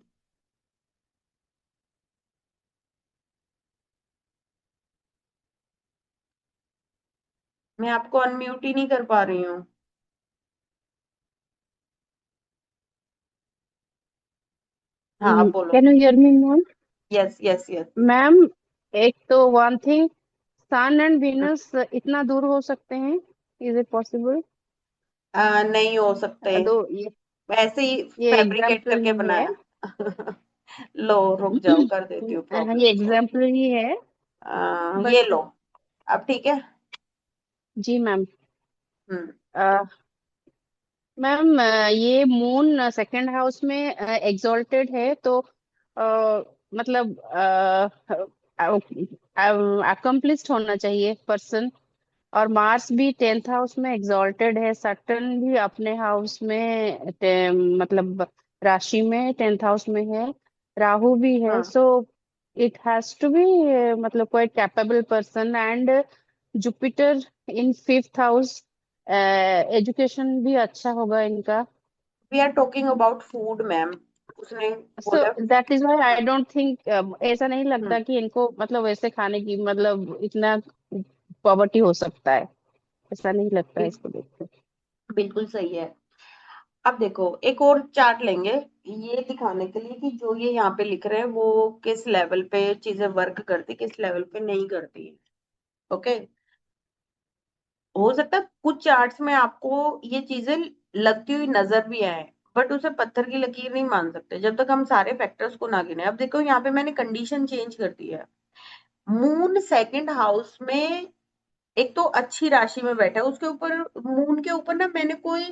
मैं आपको अनम्यूट ही नहीं कर पा रही हूँ। हाँ आप बोलो। Can you hear me, ma'am? Yes yes yes. Ma'am, एक तो one thing, sun and Venus इतना दूर हो सकते हैं? Is it possible? नहीं हो सकते, दो ये ऐसे ही ये फैब्रिकेट एग्जाम्पल करके ही है। बनाया। लो रुक जाओ, कर देती हूँ ये प्रॉब्लम सॉल्व। एग्जाम्पल ही है, ये बट लो, अब ठीक है। जी मैम। हम्म। मैम, ये मून सेकंड हाउस में एग्जॉल्टेड है, तो मतलब अकम्प्लिश्ड होना चाहिए पर्सन। और मार्स भी टेंथ हाउस में एग्जॉल्टेड है, सैटर्न भी अपने हाउस में मतलब राशि में टेंथ हाउस में है, राहु भी है। हाँ so it has to be मतलब कोई capable person. And Jupiter in fifth house, education भी अच्छा होगा इनका। We are talking about food ma'am, उसने सो बोला। That is why I don't think, ऐसा नहीं हम्म, लगता कि इनको मतलब वैसे खाने की मतलब इतना पॉवर्टी हो सकता है, ऐसा नहीं लगता है बिल- इसको देख के। बिल्कुल सही है। अब देखो एक और चार्ट लेंगे, ये दिखाने के लिए कि जो ये यहाँ पे लिख रहे हैं वो किस लेवल पे चीजें वर्क करती, किस लेवल पे नहीं करती। ओके, हो सकता है कुछ चार्ट्स में आपको ये चीजें लगती हुई नजर भी आए, बट उसे पत्थर की लकीर नहीं मान सकते जब तक हम सारे फैक्टर्स को ना गिने। अब देखो यहाँ पे मैंने कंडीशन चेंज कर दी है। मून सेकंड हाउस में एक तो अच्छी राशि में बैठा है, उसके ऊपर मून के ऊपर ना मैंने कोई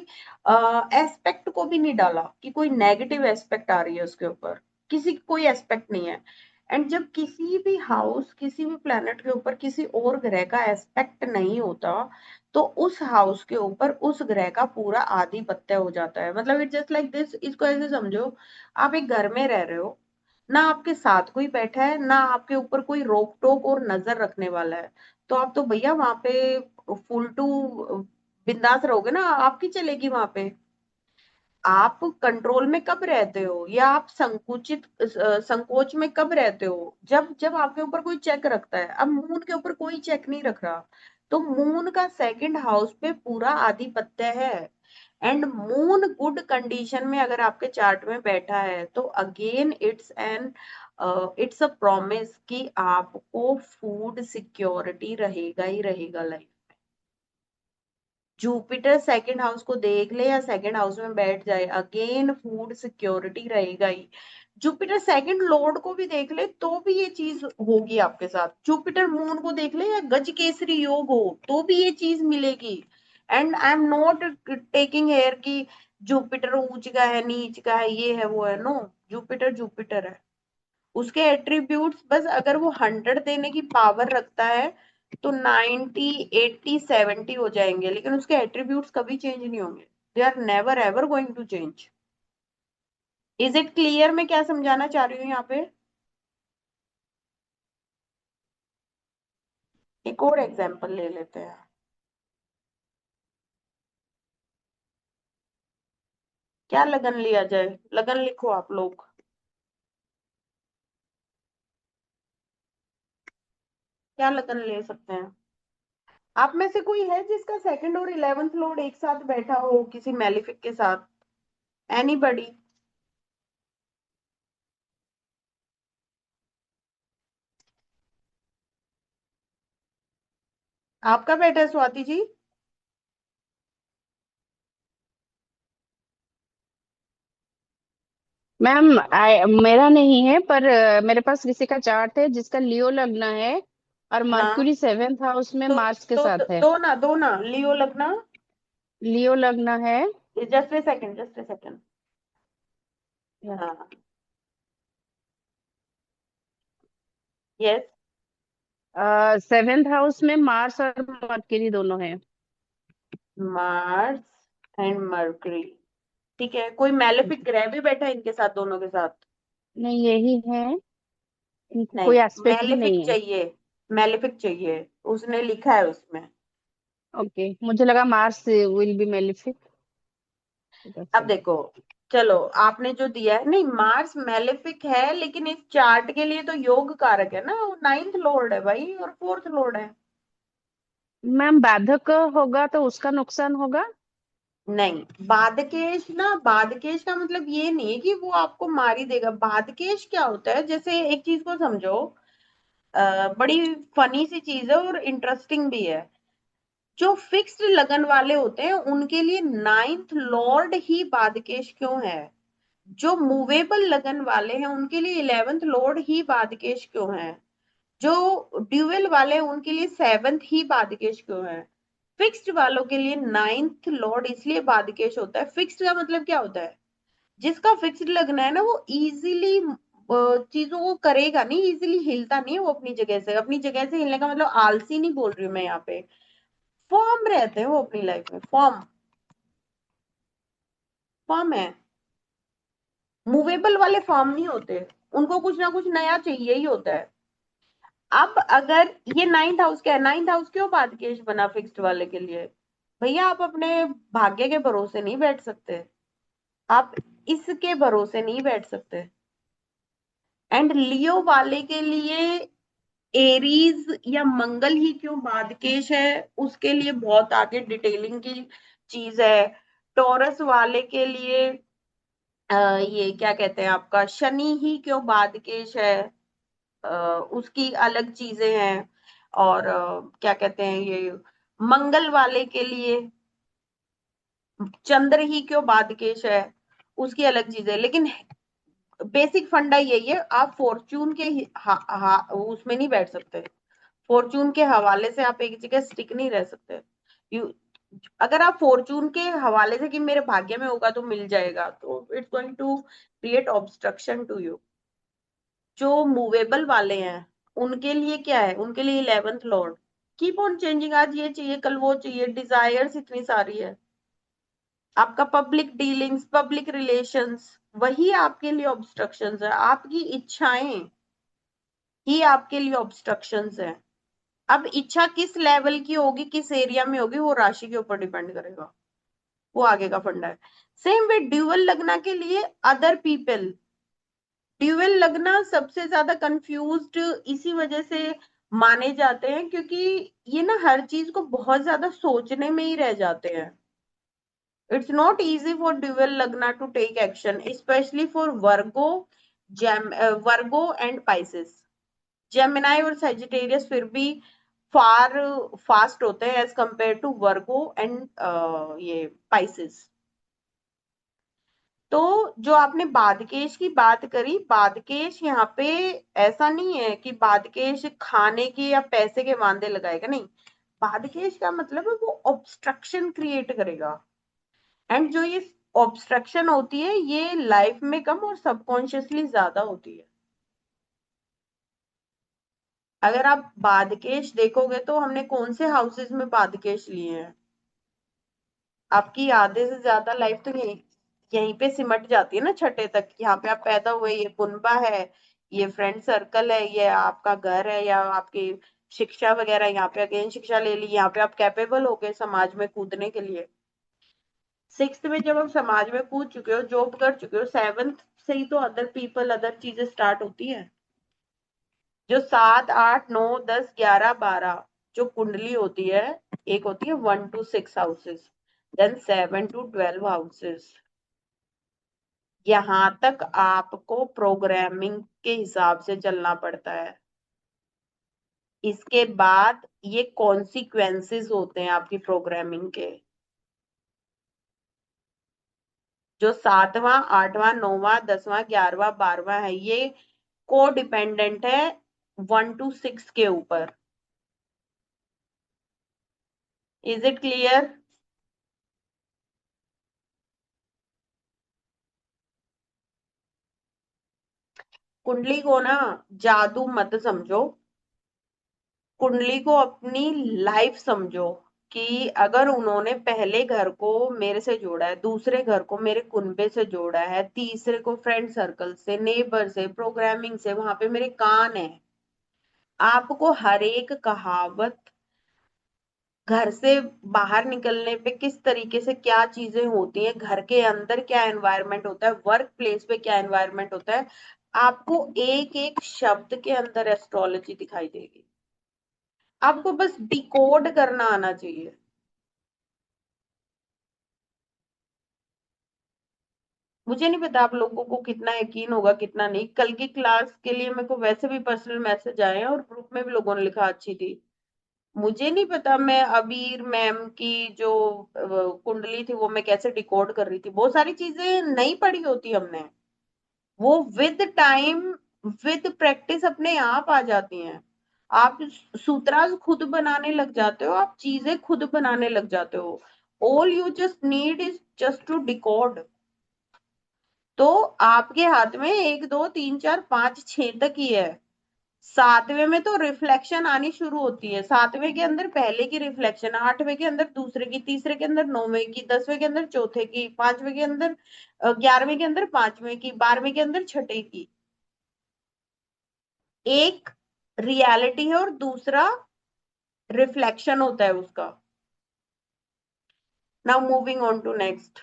एस्पेक्ट को भी नहीं डाला कि कोई नेगेटिव एस्पेक्ट आ रही है उसके ऊपर, किसी कोई एस्पेक्ट नहीं है। एंड जब किसी भी हाउस, किसी भी प्लेनेट के ऊपर किसी और ग्रह का एस्पेक्ट नहीं होता, तो उस हाउस के ऊपर उस ग्रह का पूरा आधिपत्य हो जाता है। मतलब इट जस्ट लाइक दिस, इसको ऐसे समझो, आप एक घर में रह रहे हो, ना आपके साथ कोई बैठा है, ना आपके ऊपर कोई रोक टोक और नजर रखने वाला है, तो आप तो भैया वहां पे फुल टू बिंदास रहोगे ना, आपकी चलेगी वहां पे। आप कंट्रोल में कब रहते हो, या आप संकोच में कब रहते हो? जब जब आपके ऊपर कोई चेक रखता है। अब मून के ऊपर कोई चेक नहीं रख रहा, तो मून का सेकंड हाउस पे पूरा आधिपत्य है। एंड मून गुड कंडीशन में अगर आपके चार्ट में बैठा है, तो अगेन इट्स अ प्रॉमिस कि आपको फूड सिक्योरिटी रहेगा ही रहेगा लाइफ। जुपिटर सेकंड हाउस को देख ले या सेकंड हाउस में बैठ जाए, अगेन फूड सिक्योरिटी रहेगा ही। जुपिटर सेकंड लॉर्ड को भी देख ले तो भी ये चीज होगी आपके साथ। जुपिटर मून को देख ले या गज केसरी योग हो तो भी ये चीज मिलेगी। And I am not taking here कि जुपिटर ऊंच का है, नीच का है, ये है वो है। नो, जुपिटर जुपिटर है। उसके एट्रीब्यूट्स बस अगर वो 100 देने की पावर रखता है तो 90 80 70 हो जाएंगे, लेकिन उसके एट्रीब्यूट्स कभी चेंज नहीं होंगे। They are never ever going to change. Is it clear मैं क्या समझाना चाह रही हूँ यहाँ पे? एक और एग्जांपल ले लेते हैं। क्या लगन लिया जाए? लगन लिखो आप लोग। क्या लगन ले सकते हैं? आप में से कोई है जिसका सेकंड और 11th लॉर्ड एक साथ बैठा हो किसी मैलिफिक के साथ? एनीबडी? आपका बैठा है स्वाति जी? मैम मेरा नहीं है, पर मेरे पास किसी का चार्ट है जिसका लियो लग्न है और हाँ, मर्क्यूरी 7th हाउस में तो मार्स के तो साथ है। दो ना लियो लगना। लियो लग्न है। Just a second, just a second. हाँ, यस। 7th हाउस में मार्स और मर्क्यूरी दोनों है। Mars and mercury. ठीक है, कोई मैलेफिक ग्रह भी बैठा है इनके साथ, दोनों के साथ? नहीं, यही है, इनका नहीं, कोई एस्पेक्ट भी मैलेफिक नहीं है। चाहिए। मैलेफिक चाहिए, उसने लिखा है उसमें। ओके, मुझे लगा मार्स विल बी मेलिफिक। अब देखो, चलो आपने जो दिया है, नहीं मार्स मैलेफिक है लेकिन इस चार्ट के लिए तो योग कारक है ना, वो 9th लॉर्ड है भाई और 4th लॉर्ड है। मैम बाधक होगा तो उसका नुकसान होगा। नहीं, बादकेश ना, बादकेश का मतलब ये नहीं है कि वो आपको मार ही देगा। बादकेश क्या होता है, जैसे एक चीज को समझो, बड़ी फनी सी चीज है और इंटरेस्टिंग भी है। जो फिक्स्ड लगन वाले होते हैं उनके लिए 9th लॉर्ड ही बादकेश क्यों है? जो मूवेबल लगन वाले हैं उनके लिए 11th लॉर्ड ही बादकेश क्यों है? जो ड्यूअल वाले हैं उनके लिए 7th ही बादकेश क्यों है? फिक्स्ड वालों के लिए 9th लॉर्ड इसलिए बादकेश होता है। फिक्स्ड का मतलब क्या होता है? जिसका फिक्स्ड लगना है ना, वो इजीली चीजों को करेगा नहीं, इजीली हिलता नहीं है वो अपनी जगह से। अपनी जगह से हिलने का मतलब आलसी नहीं बोल रही हूँ मैं यहाँ पे, फॉर्म रहते हैं वो अपनी लाइफ में। फॉर्म, फॉर्म है। मूवेबल वाले फॉर्म नहीं होते, उनको कुछ ना कुछ नया चाहिए ही होता है। अब अगर ये 9th हाउस, क्या है 9th हाउस क्यों बादकेश बना फिक्स्ड वाले के लिए? भैया आप अपने भाग्य के भरोसे नहीं बैठ सकते, आप इसके भरोसे नहीं बैठ सकते। एंड लियो वाले के लिए एरीज या मंगल ही क्यों बादकेश है, उसके लिए बहुत आगे डिटेलिंग की चीज है। टॉरस वाले के लिए ये क्या कहते हैं आपका शनि ही क्यों बादकेश है, उसकी अलग चीजें हैं। और क्या कहते हैं ये मंगल वाले के लिए चंद्र ही क्यों बादकेश है, उसकी अलग चीज है। लेकिन बेसिक फंडा यही है, आप फॉर्च्यून के उसमें नहीं बैठ सकते। फॉर्चून के हवाले से आप एक जगह स्टिक नहीं रह सकते। यू, अगर आप फॉर्चून के हवाले से कि मेरे भाग्य में होगा तो मिल जाएगा, तो it's going to create obstruction to you. जो मूवेबल वाले हैं उनके लिए क्या है, उनके लिए 11th Lord keep on changing, आज ये चाहिए कल वो चाहिए, डिजायर्स इतनी सारी है। आपका पब्लिक डीलिंग्स, पब्लिक रिलेशंस, वही आपके लिए ऑब्स्ट्रक्शंस है। आपकी इच्छाएं ही आपके लिए ऑब्स्ट्रक्शंस है। अब इच्छा किस लेवल की होगी, किस एरिया में होगी, वो राशि के ऊपर डिपेंड करेगा, वो आगे का फंडा है। सेम वे ड्यूअल लगना के लिए अदर पीपल, ड्यूअल लगना सबसे ज्यादा कंफ्यूज्ड इसी वजह से माने जाते हैं क्योंकि ये ना हर चीज को बहुत ज्यादा सोचने में ही रह जाते हैं। It's not easy for dual lagna to take action, specially for Virgo, Virgo and Pisces. Gemini और सेजिटेरियस फिर भी फार फास्ट होते हैं as compare to Virgo and ये पाइसेस। तो जो आपने बादकेश की बात करी, बादकेश यहाँ पे ऐसा नहीं है कि बादकेश खाने के या पैसे के वांदे लगाएगा, नहीं। बादकेश का मतलब है वो ऑब्स्ट्रक्शन क्रिएट करेगा। एंड जो ये ऑब्स्ट्रक्शन होती है ये लाइफ में कम और सबकॉन्शियसली ज्यादा होती है। अगर आप बादकेश देखोगे तो हमने कौन से हाउसेस में बादकेश लिए हैं, आपकी आधे से ज्यादा लाइफ तो यहीं यहीं पे सिमट जाती है ना, छठे तक। यहाँ पे आप पैदा हुए, ये पुनबा है, ये फ्रेंड सर्कल है, ये आपका घर है या आपकी शिक्षा वगैरह, यहाँ पे अगेन शिक्षा ले ली, यहाँ पे आप कैपेबल हो गए समाज में कूदने के लिए। सिक्स्थ में जब हम समाज में कूद चुके हो, जॉब कर चुके हो, सेवंथ से ही तो अदर पीपल, अदर चीजें स्टार्ट होती है। जो 7, 8, 9, 10, 11, 12 जो कुंडली होती है, एक होती है 1 to 6 houses, then 7 to 12 houses. यहां तक आपको प्रोग्रामिंग के हिसाब से चलना पड़ता है। इसके बाद ये कॉन्सिक्वेंसेस होते हैं आपकी प्रोग्रामिंग के। जो 7वां, 8वां, 9वां, 10वां, 11वां, 12वां है, ये को डिपेंडेंट है 1 to 6 के ऊपर। Is it clear? कुंडली को ना जादू मत समझो, कुंडली को अपनी लाइफ समझो। कि अगर उन्होंने पहले घर को मेरे से जोड़ा है, दूसरे घर को मेरे कुनबे से जोड़ा है, तीसरे को फ्रेंड सर्कल से, नेबर से, प्रोग्रामिंग से, वहां पे मेरे कान है। आपको हर एक कहावत, घर से बाहर निकलने पे किस तरीके से क्या चीजें होती हैं, घर के अंदर क्या एनवायरनमेंट होता है, वर्क प्लेस पे क्या एनवायरनमेंट होता है, आपको एक एक शब्द के अंदर एस्ट्रोलॉजी दिखाई देगी। आपको बस डिकोड करना आना चाहिए। मुझे नहीं पता आप लोगों को कितना यकीन होगा कितना नहीं। कल की क्लास के लिए मेरे को वैसे भी पर्सनल मैसेज आए हैं और ग्रुप में भी लोगों ने लिखा अच्छी थी। मुझे नहीं पता मैं अबीर मैम की जो कुंडली थी वो मैं कैसे डिकोड कर रही थी। बहुत सारी चीजें नहीं पढ़ी होती हमने, वो विद टाइम, विद प्रैक्टिस अपने आप आ जाती हैं। आप सूत्रास खुद बनाने लग जाते हो, आप चीजें खुद बनाने लग जाते हो। All you just need is just to decode. तो आपके हाथ में 1, 2, 3, 4, 5, 6 तक ही है। 7वें में तो रिफ्लेक्शन आनी शुरू होती है। 7वें के अंदर पहले की रिफ्लेक्शन, 8वें के अंदर दूसरे की, तीसरे के अंदर 9वें की, 10वें के अंदर चौथे की, 5वें के अंदर 11वें के अंदर 5वें की, 12वें के अंदर छठे की। एक रियलिटी है और दूसरा रिफ्लेक्शन होता है उसका। Now moving on to next.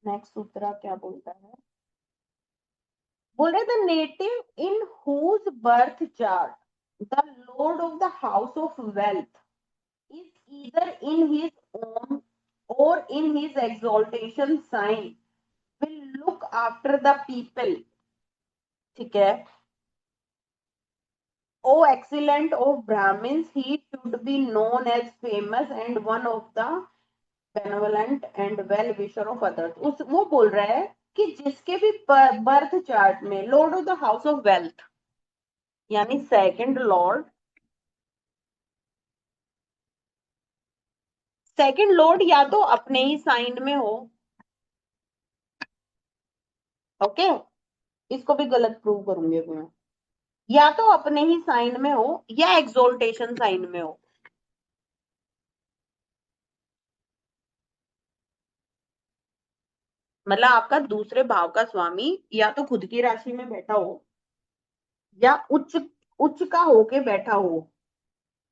Next सूत्र क्या बोलता है? बोल रहे the native in whose birth chart the lord of the house of wealth is either in his own or in his exaltation sign will look after the people। ठीक है। O excellent of Brahmins, he should be known as famous and one of the benevolent and well wisher of others। उस वो बोल रहा है कि जिसके भी बर्थ चार्ट में Lord of the house of wealth यानी सेकंड लॉर्ड, सेकंड लॉर्ड या तो अपने ही साइन में हो, ओके, इसको भी गलत प्रूव करूंगी अभी मैं, या तो अपने ही साइन में हो या एक्सोल्टेशन साइन में हो। मतलब आपका दूसरे भाव का स्वामी या तो खुद की राशि में बैठा हो या उच्च उच्च का होके बैठा हो,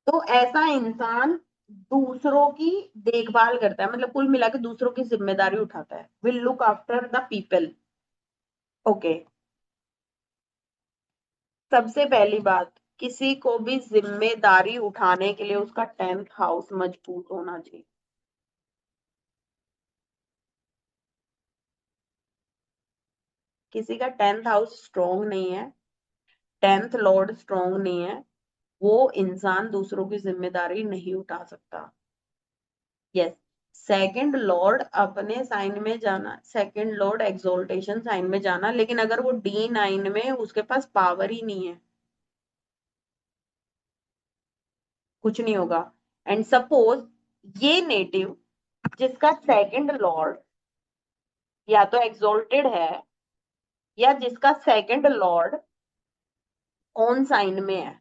तो ऐसा इंसान दूसरों की देखभाल करता है, मतलब कुल मिलाकर दूसरों की जिम्मेदारी उठाता है। Will look after the people. Okay, सबसे पहली बात, किसी को भी जिम्मेदारी उठाने के लिए उसका 10th हाउस मजबूत होना चाहिए। किसी का 10th हाउस स्ट्रॉन्ग नहीं है, 10th लॉर्ड स्ट्रॉन्ग नहीं है, वो इंसान दूसरों की जिम्मेदारी नहीं उठा सकता। यस, सेकंड लॉर्ड अपने साइन में जाना, सेकंड लॉर्ड एक्सोल्टेशन साइन में जाना, लेकिन अगर वो D9 में, उसके पास पावर ही नहीं है, कुछ नहीं होगा। एंड सपोज ये नेटिव जिसका सेकंड लॉर्ड या तो एक्सोल्टेड है या जिसका सेकंड लॉर्ड ऑन साइन में है,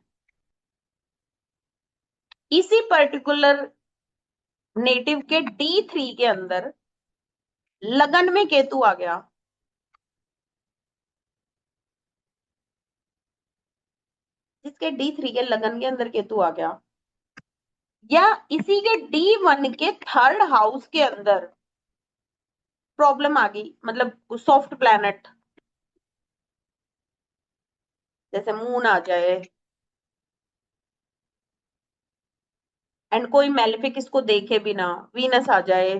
इसी पर्टिकुलर नेटिव के D3 के अंदर लगन में केतु आ गया, जिसके D3 के लगन के अंदर केतु आ गया, या इसी के D1 के थर्ड हाउस के अंदर प्रॉब्लम आ गई, मतलब सॉफ्ट प्लैनेट जैसे मून आ जाए एंड कोई मेलेफिक इसको देखे बिना, वीनस आ जाए,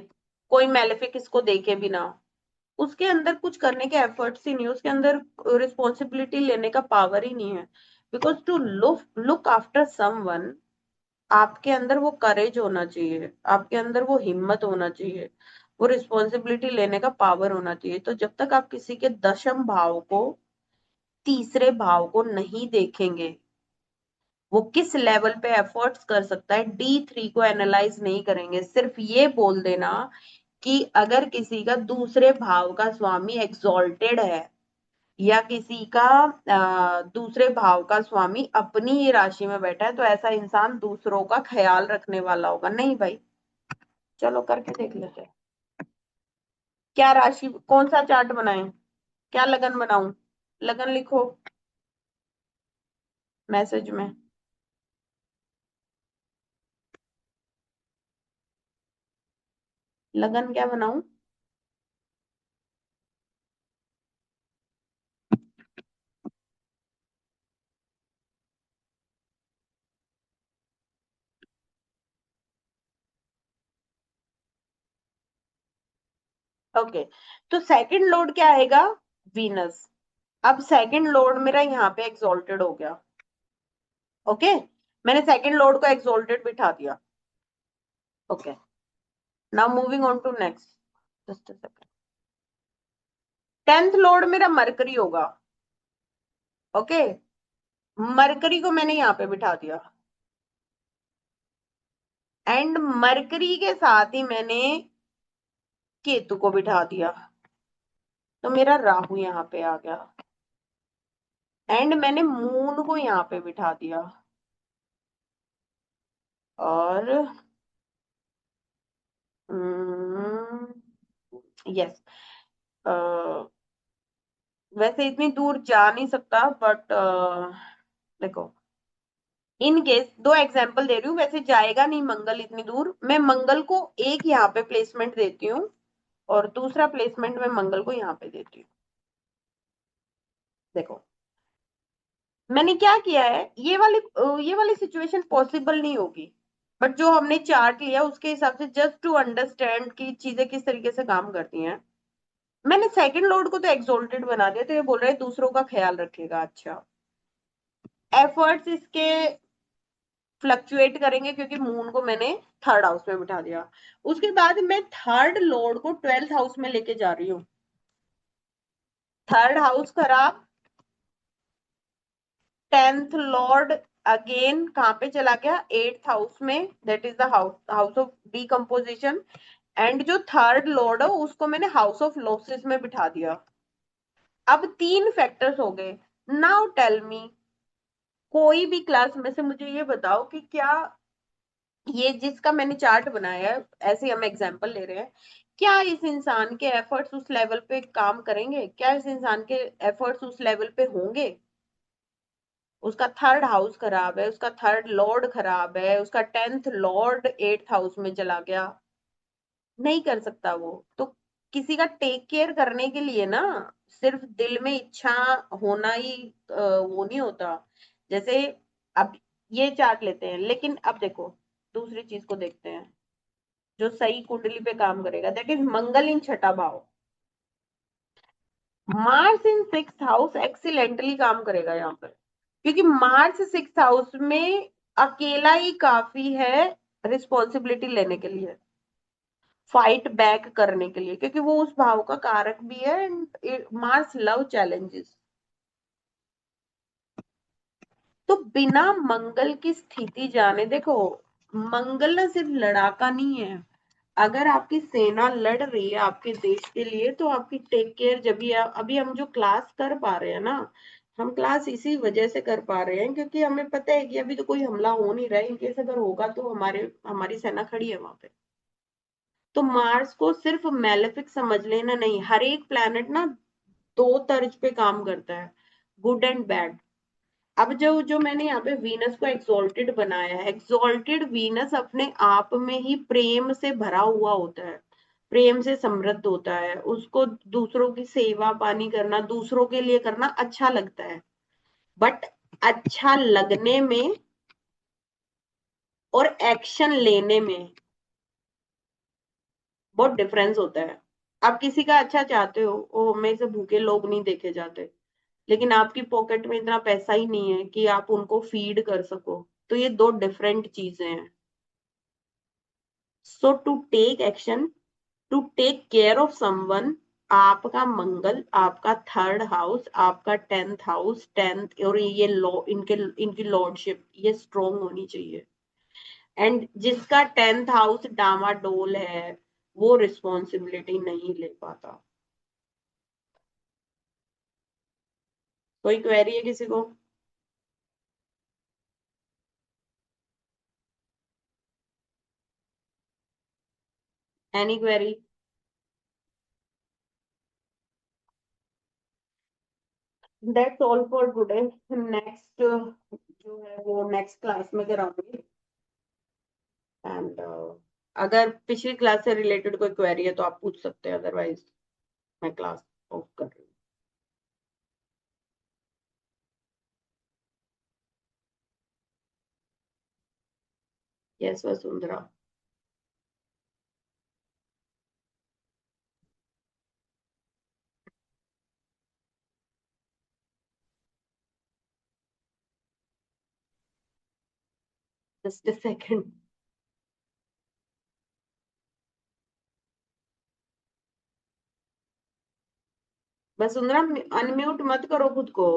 कोई मेलेफिक इसको देखे बिना, उसके अंदर कुछ करने के एफर्ट्स ही नहीं, उसके अंदर रिस्पॉन्सिबिलिटी लेने का पावर ही नहीं है। Because to look after someone, आपके अंदर वो करेज होना चाहिए, आपके अंदर वो हिम्मत होना चाहिए, वो रिस्पॉन्सिबिलिटी लेने का पावर होना चाहिए। तो जब तक आप किसी के दशम भाव को, तीसरे भाव को नहीं देखेंगे, वो किस लेवल पे एफर्ट्स कर सकता है, D3 को एनालाइज नहीं करेंगे, सिर्फ ये बोल देना कि अगर किसी का दूसरे भाव का स्वामी एक्सॉल्टेड है या किसी का दूसरे भाव का स्वामी अपनी ही राशि में बैठा है, तो ऐसा इंसान दूसरों का ख्याल रखने वाला होगा। नहीं भाई, चलो करके देख लेते हैं। क्या राशि, कौन सा चार्ट बनाएं, क्या लगन बनाऊं? लगन लिखो मैसेज में। लगन क्या बनाऊं? ओके, तो सेकंड लॉर्ड क्या आएगा? वीनस। अब सेकंड लॉर्ड मेरा यहाँ पे एक्सॉल्टेड हो गया। ओके, मैंने सेकंड लॉर्ड को एक्सॉल्टेड बिठा दिया। Okay, now moving on to next, just a second. 10th lord मेरा मरकरी होगा। ओके, मरकरी को मैंने यहाँ पे बिठा दिया एंड मरकरी के साथ ही मैंने केतु को बिठा दिया, तो मेरा राहु यहाँ पे आ गया एंड मैंने मून को यहाँ पे बिठा दिया और यस, वैसे इतनी दूर जा नहीं सकता बट देखो, इन केस दो एग्जांपल दे रही हूँ, वैसे जाएगा नहीं मंगल इतनी दूर। मैं मंगल को एक यहाँ पे प्लेसमेंट देती हूँ और दूसरा प्लेसमेंट मैं मंगल को यहाँ पे देती हूँ। देखो मैंने क्या किया है, ये वाली सिचुएशन पॉसिबल नहीं होगी, बट जो हमने चार्ट लिया उसके हिसाब से जस्ट टू अंडरस्टैंड कि चीजें किस तरीके से काम करती हैं, मैंने सेकंड लॉर्ड को तो एक्सॉल्टेड बना दिया, तो ये बोल रहे हैं दूसरों का ख्याल रखेगा। अच्छा, एफर्ट्स इसके फ्लक्चुएट करेंगे क्योंकि मून को मैंने थर्ड हाउस में बिठा दिया। उसके बाद मैं थर्ड लॉर्ड को 12th हाउस में लेके जा रही हूँ। थर्ड हाउस खराब, 10th लॉर्ड अगेन कहां पे चला गया? 8th हाउस में, that is the house of decomposition. And जो थर्ड लॉर्ड है उसको मैंने हाउस ऑफ लॉसेस में बिठा दिया। अब 3 फैक्टर्स हो गए। नाउ टेल मी, कोई भी क्लास में से मुझे ये बताओ कि क्या ये जिसका मैंने चार्ट बनाया है, ऐसे हम एग्जांपल ले रहे हैं, क्या इस इंसान के एफर्ट्स उस लेवल पे काम करेंगे? क्या इस इंसान के एफर्ट्स उस लेवल पे होंगे? उसका थर्ड हाउस खराब है, उसका थर्ड लॉर्ड खराब है, उसका 10th लॉर्ड 8th हाउस में चला गया, नहीं कर सकता वो। तो किसी का टेक केयर करने के लिए ना सिर्फ दिल में इच्छा होना ही वो नहीं होता। जैसे अब ये चार्ट लेते हैं, लेकिन अब देखो दूसरी चीज को देखते हैं जो सही कुंडली पे काम करेगा, दैट इज मंगल इन छठा भाव। मार्स इन 6th हाउस एक्सीलेंटली काम करेगा यहाँ पर, क्योंकि मार्स 6th हाउस में अकेला ही काफी है रिस्पॉन्सिबिलिटी लेने के लिए, फाइट बैक करने के लिए, क्योंकि वो उस भाव का कारक भी है एंड मार्स लव चैलेंजेस। तो बिना मंगल की स्थिति जाने, देखो मंगल ना सिर्फ लड़ाका नहीं है। अगर आपकी सेना लड़ रही है आपके देश के लिए, तो आपकी टेक केयर जब भी अभी हम जो क्लास कर पा रहे हैं ना, हम क्लास इसी वजह से कर पा रहे हैं क्योंकि हमें पता है कि अभी तो कोई हमला हो नहीं रहा है, इनकेस अगर होगा तो हमारी सेना खड़ी है वहां पे। तो मार्स को सिर्फ मैलेफिक समझ लेना नहीं, हर एक प्लैनेट ना 2 तर्ज पे काम करता है, गुड एंड बैड। अब जो जो मैंने यहाँ पे वीनस को एक्सॉल्टेड बनाया है, एक्सॉल्टेड वीनस अपने आप में ही प्रेम से भरा हुआ होता है, प्रेम से समृद्ध होता है, उसको दूसरों की सेवा पानी करना, दूसरों के लिए करना अच्छा लगता है। बट अच्छा लगने में और एक्शन लेने में बहुत डिफरेंस होता है। आप किसी का अच्छा चाहते हो, ओ मेरे से भूखे लोग नहीं देखे जाते, लेकिन आपकी पॉकेट में इतना पैसा ही नहीं है कि आप उनको फीड कर सको, तो ये दो डिफरेंट चीजें हैं। So to take action, to take care of someone, आपका मंगल, आपका थर्ड हाउस, आपका 10th हाउस, 10th और ये लॉ, इनकी लॉर्डशिप ये स्ट्रोंग होनी चाहिए। एंड जिसका 10th हाउस डामाडोल है वो रिस्पॉन्सिबिलिटी नहीं ले पाता। कोई क्वेरी है किसी को? Any query? That's all for today. Next जो है वो नेक्स्ट क्लास में कराऊंगी। एंड अगर पिछली क्लास से रिलेटेड कोई क्वेरी है तो आप पूछ सकते हैं, अदरवाइज मैं क्लास ऑफ कर रही हूँ। Yes Vasundhara. Just a second. Vasundhara unmute मत करो खुद को।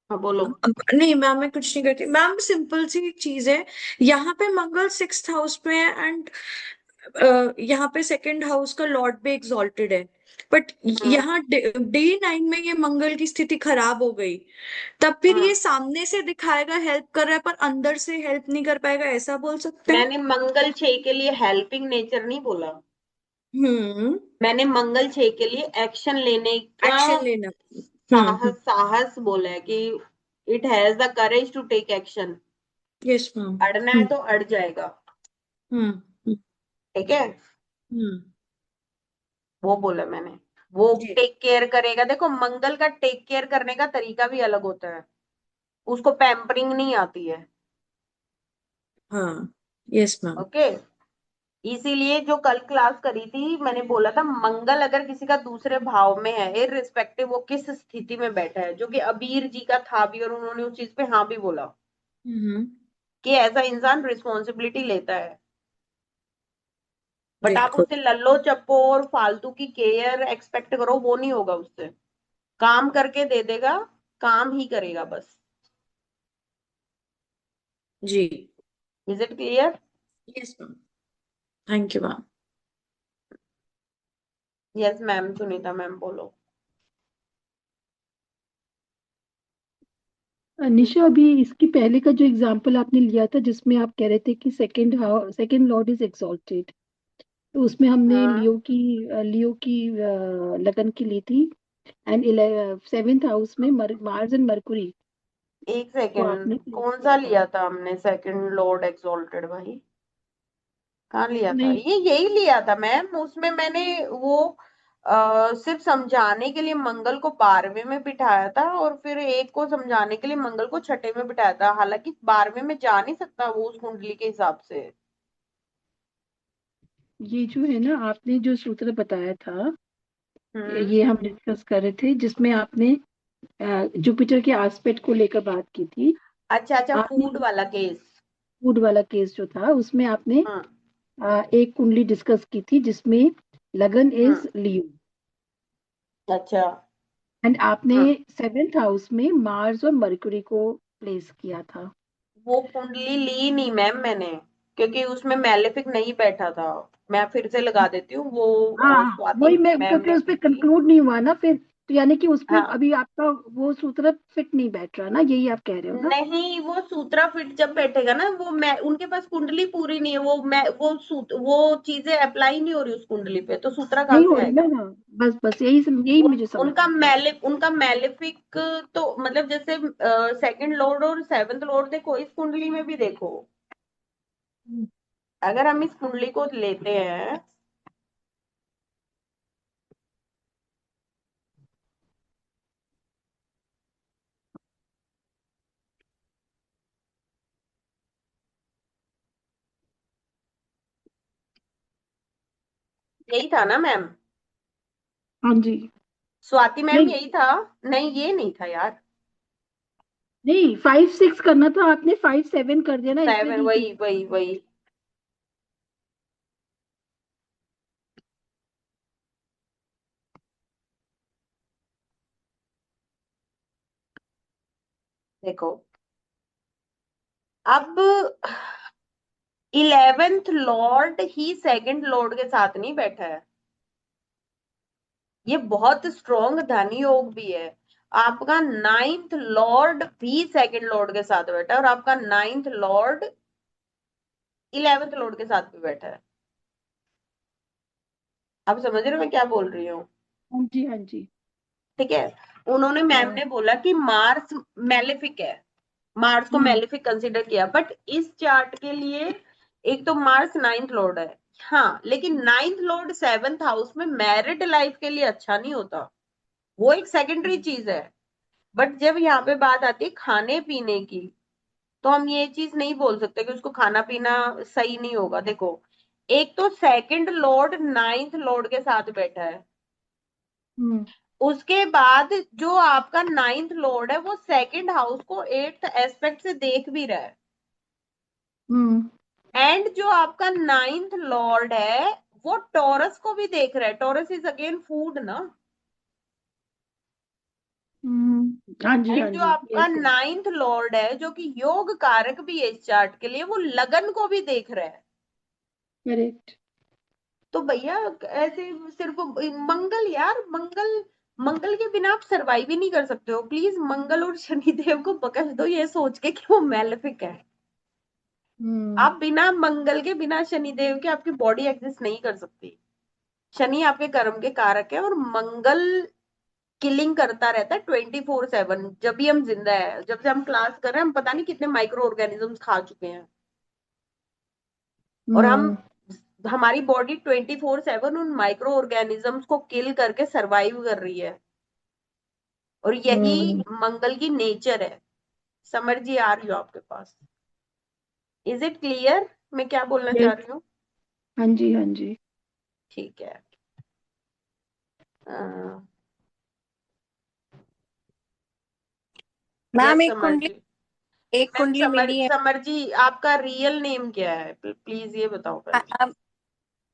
हाँ बोलो। नहीं मैम, मैं कुछ नहीं करती मैम, सिंपल सी एक चीज है। यहाँ पे मंगल 6th हाउस में है, एंड यहाँ पे 2nd हाउस का लॉर्ड भी एग्जॉल्टेड है। बट यहाँ डे 9 में ये मंगल की स्थिति खराब हो गई, तब फिर ये सामने से दिखाएगा हेल्प कर रहा है, पर अंदर से हेल्प नहीं कर पाएगा, ऐसा बोल सकते हैं? मैंने मंगल 6 के लिए हेल्पिंग नेचर नहीं बोला, मैंने मंगल 6 के लिए एक्शन लेने का एक्शन लेना। साहस बोला है कि it has the courage to take action. Yes ma'am. अड़ना है तो अड़ जाएगा, ठीक है, वो बोला मैंने। वो जी। टेक केयर करेगा। देखो मंगल का टेक केयर करने का तरीका भी अलग होता है, उसको पैम्परिंग नहीं आती है। हाँ। Yes ma'am. ओके, इसीलिए जो कल क्लास करी थी मैंने बोला था मंगल अगर किसी का दूसरे भाव में है, इररिस्पेक्टिव वो किस स्थिति में बैठा है, जो कि अबीर जी का था भी, और उन्होंने उस चीज पे हाँ भी बोला कि ऐसा इंसान रिस्पॉन्सिबिलिटी लेता है। बट आप देखो उससे लल्लो चप्पो और फालतू की केयर एक्सपेक्ट करो, वो नहीं होगा उससे। काम करके दे देगा, काम ही करेगा बस। जी। Is it clear? Yes ma'am. Thank you ma'am. Yes ma'am, Sunita ma'am बोलो। निशा, अभी इसकी पहले का जो एग्जांपल आपने लिया था जिसमें आप कह रहे थे कि सेकंड लॉर्ड इज एक्सॉल्टेड, तो उसमें हमने हाँ, लियो की लगन की ली थी। एंड 7th हाउस में मार्स एंड मरकुरी एक को सेकेंड, आपने प्लेस कौन सा किया था। लिया था हमने सेकंड लॉर्ड एक्सॉल्टेड भाई? कहाँ लिया था नहीं, ये? यही लिया था मैम। उसमें मैंने वो सिर्फ समझाने के लिए मंगल को 12वें में बिठाया था, और फिर एक को समझाने के लिए मंगल को 6ठे में बिठाया था। हालांकि 12वें में जा नहीं सकता वो उस कुंडली के हिसाब से। ये जो है ना, आपने जो सूत्र बताया था, हम्म। ये हम डिस्कस कर रहे थे जिसमें आपने जुपिटर के एस्पेक्ट को लेकर बात की थी। अच्छा अच्छा, आपने फूड वाला केस। फूड वाला केस जो था उसमें आपने हाँ एक कुंडली डिस्कस की थी जिसमें लगन हाँ। इज लियो, अच्छा। एंड आपने हाँ, 7th हाउस में मार्स और मरकुरी को प्लेस किया था। वो कुंडली ली नहीं मैम मैंने, क्योंकि उसमें मैलेफिक नहीं बैठा था। मैं फिर से लगा देती हूँ वो हाँ हाँ, स्वाति वही मैं, मैम क्योंकि ने उस की पर थी। कंक्लूड नहीं हुआ ना फिर, तो यानी कि उसमें हाँ अभी आपका वो सूत्र फिट नहीं बैठ रहा ना, यही आप कह रहे हो ना? नहीं, वो सूत्रा फिट जब बैठेगा ना, वो मैं उनके पास कुंडली पूरी नहीं है, वो चीजें अप्लाई नहीं हो रही उस कुंडली पे, तो सूत्रा कहाँ नहीं हो से रही ना, आएगा? हाँ, बस बस यही मुझे समझ उनका नहीं आ रहा। उनका मैलिफिक, तो मतलब जैसे सेकंड लॉर्ड और सेवंथ लॉर्ड देखो, इस कुंडली में भी देखो, हम्म, अगर हम इस कुंडली को लेते हैं, यही था ना मैम? हाँ जी। स्वाति मैम नहीं यही था? नहीं, ये नहीं था यार। नहीं, 5 6 करना था आपने, 5 7 कर दिया ना, इसलिए सेवन, नहीं वही क्लिक। वही वही। देखो, अब 11th लॉर्ड ही सेकंड लॉर्ड के साथ नहीं बैठा है, ये बहुत स्ट्रॉन्ग धन योग भी है। आपका 9th लॉर्ड भी सेकंड लॉर्ड के साथ बैठा है, और आपका 9th लॉर्ड 11th लॉर्ड के साथ भी बैठा है। आप समझ रहे हो मैं क्या बोल रही हूँ? हाँ जी, हाँ जी। ठीक है। उन्होंने, मैम हाँ। ने बोला कि मार्स मैलेफिक है, मार्स को हम्म मैलेफिक कंसीडर किया, बट इस चार्ट के लिए एक तो मार्स 9th लॉर्ड है, हाँ, लेकिन 9th लॉर्ड 7th हाउस में मैरिड लाइफ के लिए अच्छा नहीं होता, वो एक सेकेंडरी चीज है। बट जब यहाँ पे बात आती है खाने पीने की, तो हम ये चीज नहीं बोल सकते कि उसको खाना पीना सही नहीं होगा। देखो, एक तो सेकंड लॉर्ड 9th लॉर्ड के साथ बैठा है, हम्म उसके बाद जो आपका 9th लॉर्ड है वो सेकंड हाउस को 8th एस्पेक्ट से देख भी रहा है, हम्म एंड जो आपका 9th लॉर्ड है वो टॉरस को भी देख रहा है। टॉरस इज अगेन फूड ना। हाँ जी, हाँ एंड जो जी, आपका यस। 9th लॉर्ड है जो कि योग कारक भी है इस चार्ट के लिए, वो लगन को भी देख रहा है। करेक्ट। तो भैया, ऐसे सिर्फ मंगल यार, मंगल, मंगल के बिना आप सरवाइव ही नहीं कर सकते हो। प्लीज मंगल और शनिदेव को बकस दो ये सोच के कि वो मैलेफिक है। हम्म आप बिना मंगल के, बिना शनिदेव के आपकी बॉडी एग्जिस्ट नहीं कर सकती। शनि आपके कर्म के कारक है, और मंगल किलिंग करता रहता है 24/7। जब भी हम जिंदा है, जब से हम क्लास कर रहे हैं, हम पता नहीं कितने माइक्रो ऑर्गेनिजम्स खा चुके हैं, और हम, हम्म हमारी बॉडी 24/7 उन माइक्रो ऑर्गेनिजम्स को किल करके सरवाइव कर रही है, और यही हम्म मंगल की नेचर है। समर जी, आ रही हो आपके पास? इज इट क्लियर मैं क्या बोलना चाह यस। रही हूँ? हाँ जी, हाँ जी। ठीक है। मैम यस एक समर कुंडली जी। एक मैम, कुंडली समर मिली है। समर जी, आपका रियल नेम क्या है? प्लीज ये बताओ पहले।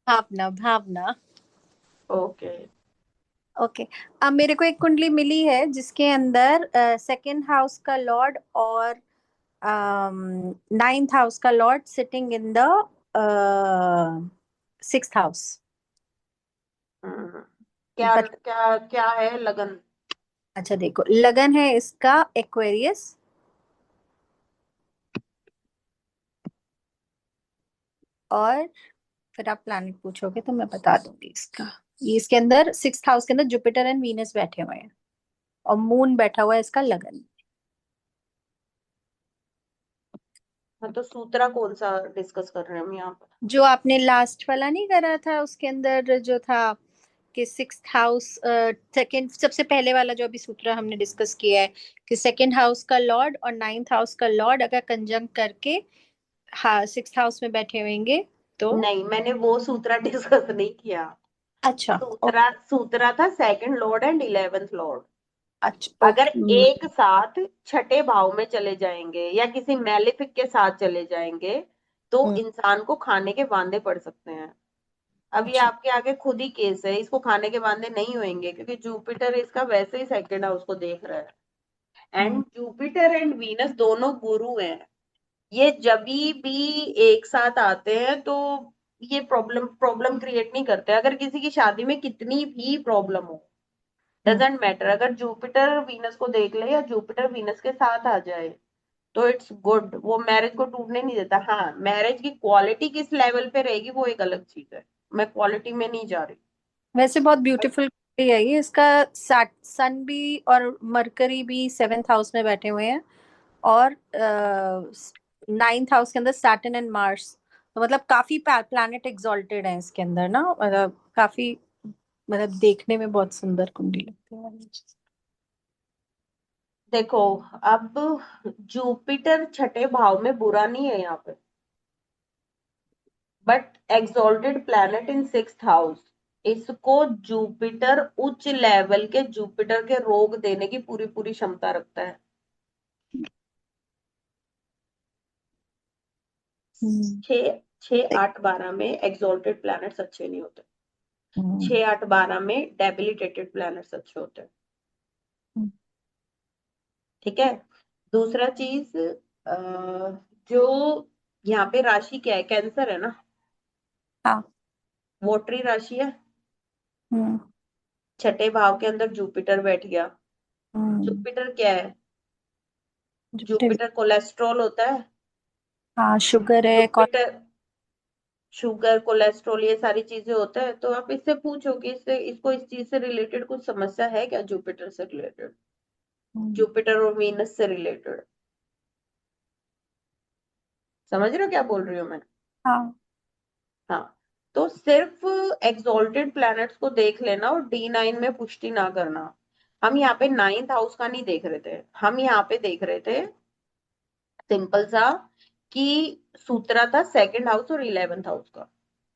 भावना, भावना। ओके। ओके। अब मेरे को एक कुंडली मिली है जिसके अंदर सेकंड हाउस का लॉर्ड और नाइन्थ हाउस का Lord sitting in the sixth house. क्या क्या क्या है लगन? अच्छा देखो, लगन है इसका एक्वेरियस, और फिर आप प्लैनेट पूछोगे तो मैं बता दूंगी इसका। ये इसके अंदर सिक्स्थ हाउस के अंदर जुपिटर एंड वीनस बैठे हुए हैं, और मून बैठा हुआ है इसका लगन। हाँ, तो सूत्रा कौन सा डिस्कस कर रहे हैं हम यहाँ पर? जो आपने लास्ट वाला नहीं करा था उसके अंदर जो था कि सिक्स्थ हाउस, सेकंड, सबसे पहले वाला जो अभी सूत्र हमने डिस्कस किया है कि सेकंड हाउस का लॉर्ड और नाइन्थ हाउस का लॉर्ड अगर कंजंक्ट करके हाँ सिक्स्थ हाउस में बैठे होंगे तो। नहीं, मैंने वो सूत्रा डिस्कस नहीं किया। अच्छा सूत्रा सूत्रा था second Lord and 11th Lord. अच्छा अगर ओके। एक साथ छठे भाव में चले जाएंगे या किसी मैलिफिक के साथ चले जाएंगे, तो इंसान को खाने के वांदे पड़ सकते हैं। अब ये अच्छा। आपके आगे खुद ही केस है, इसको खाने के वांदे नहीं होंगे, क्योंकि जुपिटर इसका वैसे ही सेकंड हाउस को देख रहा है, हम्म एंड जुपिटर एंड वीनस दोनों गुरु हैं। ये जब भी एक साथ आते हैं तो ये प्रॉब्लम प्रॉब्लम क्रिएट नहीं करते। अगर किसी की शादी में कितनी भी प्रॉब्लम हो, डजेंट मैटर, अगर जुपिटर वीनस को देख ले या जुपिटर वीनस के साथ आ जाए तो इट्स गुड, वो मैरिज को टूटने नहीं देता। हाँ, मैरिज की क्वालिटी किस लेवल पे रहेगी वो एक अलग चीज है, मैं क्वालिटी में नहीं जा रही। वैसे बहुत ब्यूटीफुल है ये, इसका सन भी और मरकरी भी 7th हाउस में बैठे हुए हैं, और 9th हाउस के अंदर सैटर्न एंड मार्स। तो मतलब काफी प्लैनेट एग्जॉल्टेड है इसके अंदर ना, मतलब काफी, मतलब देखने में बहुत सुंदर कुंडली लगती है मुझे। देखो, अब जुपिटर छठे भाव में बुरा नहीं है यहाँ पे, but exalted planet in 6th house, इसको जुपिटर उच्च लेवल के जुपिटर के रोग देने की पूरी पूरी क्षमता रखता है। 6, 8, 12 में एक्सॉल्टेड प्लैनेट्स अच्छे नहीं होते। 6, 8, 12 में डेबिलिटेटेड प्लैनेट्स अच्छे होते हैं। ठीक है। दूसरा चीज, जो यहाँ पे राशि क्या है, कैंसर है ना, हाँ। वोटरी राशि है। छठे भाव के अंदर जुपिटर बैठ गया। जुपिटर क्या है? जुपिटर कोलेस्ट्रॉल होता है। हाँ, शुगर है, जुपिटर शुगर, कोलेस्ट्रॉल, ये सारी चीजें होता है। तो आप इससे पूछो कि इसको इस चीज से रिलेटेड कुछ समस्या है क्या, जुपिटर से रिलेटेड, जुपिटर और वीनस से रिलेटेड। समझ रहे हो क्या बोल रही हूँ मैं? हाँ। हाँ, तो सिर्फ एक्सॉल्टेड प्लैनेट्स को देख लेना और D9 में पुष्टि ना करना। हम यहाँ पे 9th हाउस का नहीं देख रहे थे, हम यहाँ पे देख रहे थे सिंपल सा कि सूत्रा था 2nd हाउस और 11th हाउस का,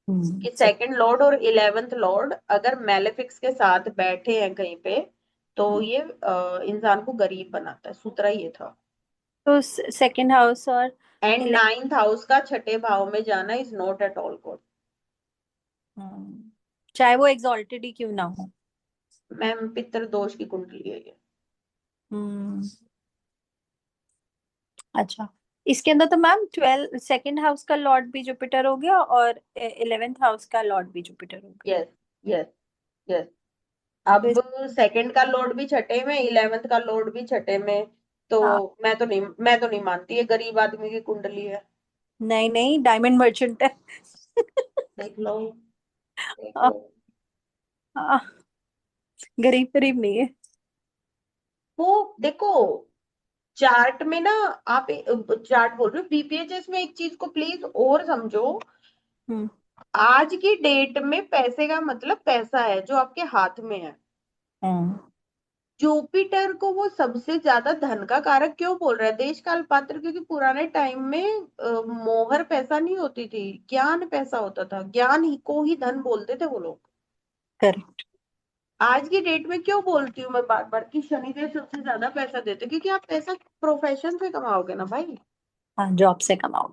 कि 2nd लॉर्ड और 11th लॉर्ड अगर मैलेफिक्स के साथ बैठे हैं कहीं पे तो ये इंसान को गरीब बनाता है, सूत्रा ये था। तो 2nd हाउस और एंड 9th हाउस का छठे भाव में जाना is not at all good, चाहे वो एग्जॉल्टेड ही क्यों ना हो। मैम पितृ दोष की कुंडली है ये। अच्छा, इसके अंदर तो मैम 2nd हाउस का लॉर्ड भी जुपिटर हो गया और 11th हाउस का लॉर्ड भी जुपिटर हो गया। Yes yes yes. अब तो 2nd का लॉर्ड भी छठे में, 11th का लॉर्ड भी छठे में, तो हाँ, मैं तो नहीं मानती ये गरीब आदमी की कुंडली है। नहीं नहीं, डायमंड मर्चेंट है। देख लो, देख हाँ, लो। हाँ, गरीब गरीब नहीं है। वो देखो, चार्ट में ना, आप चार्ट बोल रहे हो, बीपीएचएस में एक चीज को प्लीज और समझो। हम्म आज की डेट में पैसे का मतलब पैसा है जो आपके हाथ में है। हम्म जुपिटर को वो सबसे ज्यादा धन का कारक क्यों बोल रहा है, देश काल पात्र, क्योंकि पुराने टाइम में मोहर पैसा नहीं होती थी, ज्ञान पैसा होता था, ज्ञान ही को ही धन बोलते थे वो लोग। करेक्ट। आज की डेट में क्यों बोलती हूँ मैं बार बार कि शनिदेव सबसे ज्यादा पैसा देते, क्योंकि आप पैसा प्रोफेशन से कमाओगे ना भाई। हाँ, जॉब से कमाओ।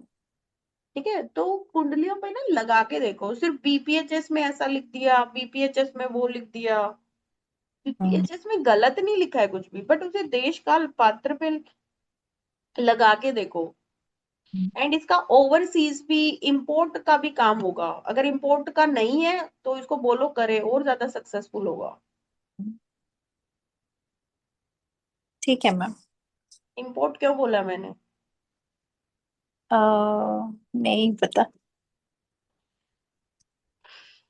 ठीक है, तो कुंडलियों पे ना लगा के देखो, सिर्फ बीपीएचएस में ऐसा लिख दिया, बीपीएचएस में वो लिख दिया, बीपीएचएस में गलत नहीं लिखा है कुछ भी, बट उसे देश काल पात्र पे लगा के देखो। एंड इसका ओवरसीज भी, इंपोर्ट का भी काम होगा, अगर इंपोर्ट का नहीं है तो इसको बोलो करे और ज्यादा सक्सेसफुल होगा। ठीक है मैम। इंपोर्ट क्यों बोला मैंने? नहीं पता।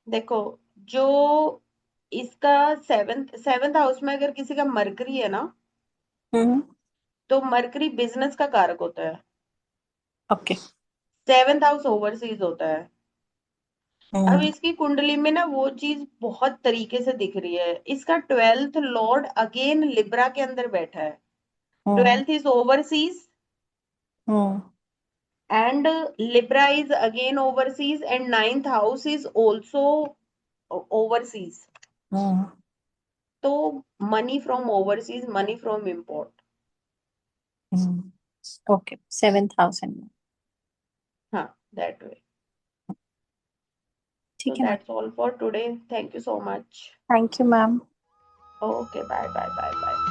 देखो, जो इसका सेवेंथ सेवेंथ हाउस में अगर किसी का मरकरी है ना, हम्म तो मरकरी बिजनेस का कारक होता है। ओके। 7th हाउस ओवरसीज होता है। अब इसकी कुंडली में ना वो चीज बहुत तरीके से दिख रही है, इसका 12th लॉर्ड अगेन लिब्रा के अंदर बैठा है। 12th is overseas hmm and Libra is again overseas and 9th house is also overseas. तो money from overseas, money from import. Okay, 7th house and. हाँ, that way. So ठीक है ma'am. that's all for today. Thank you so much. Thank you ma'am. Okay, bye bye bye bye.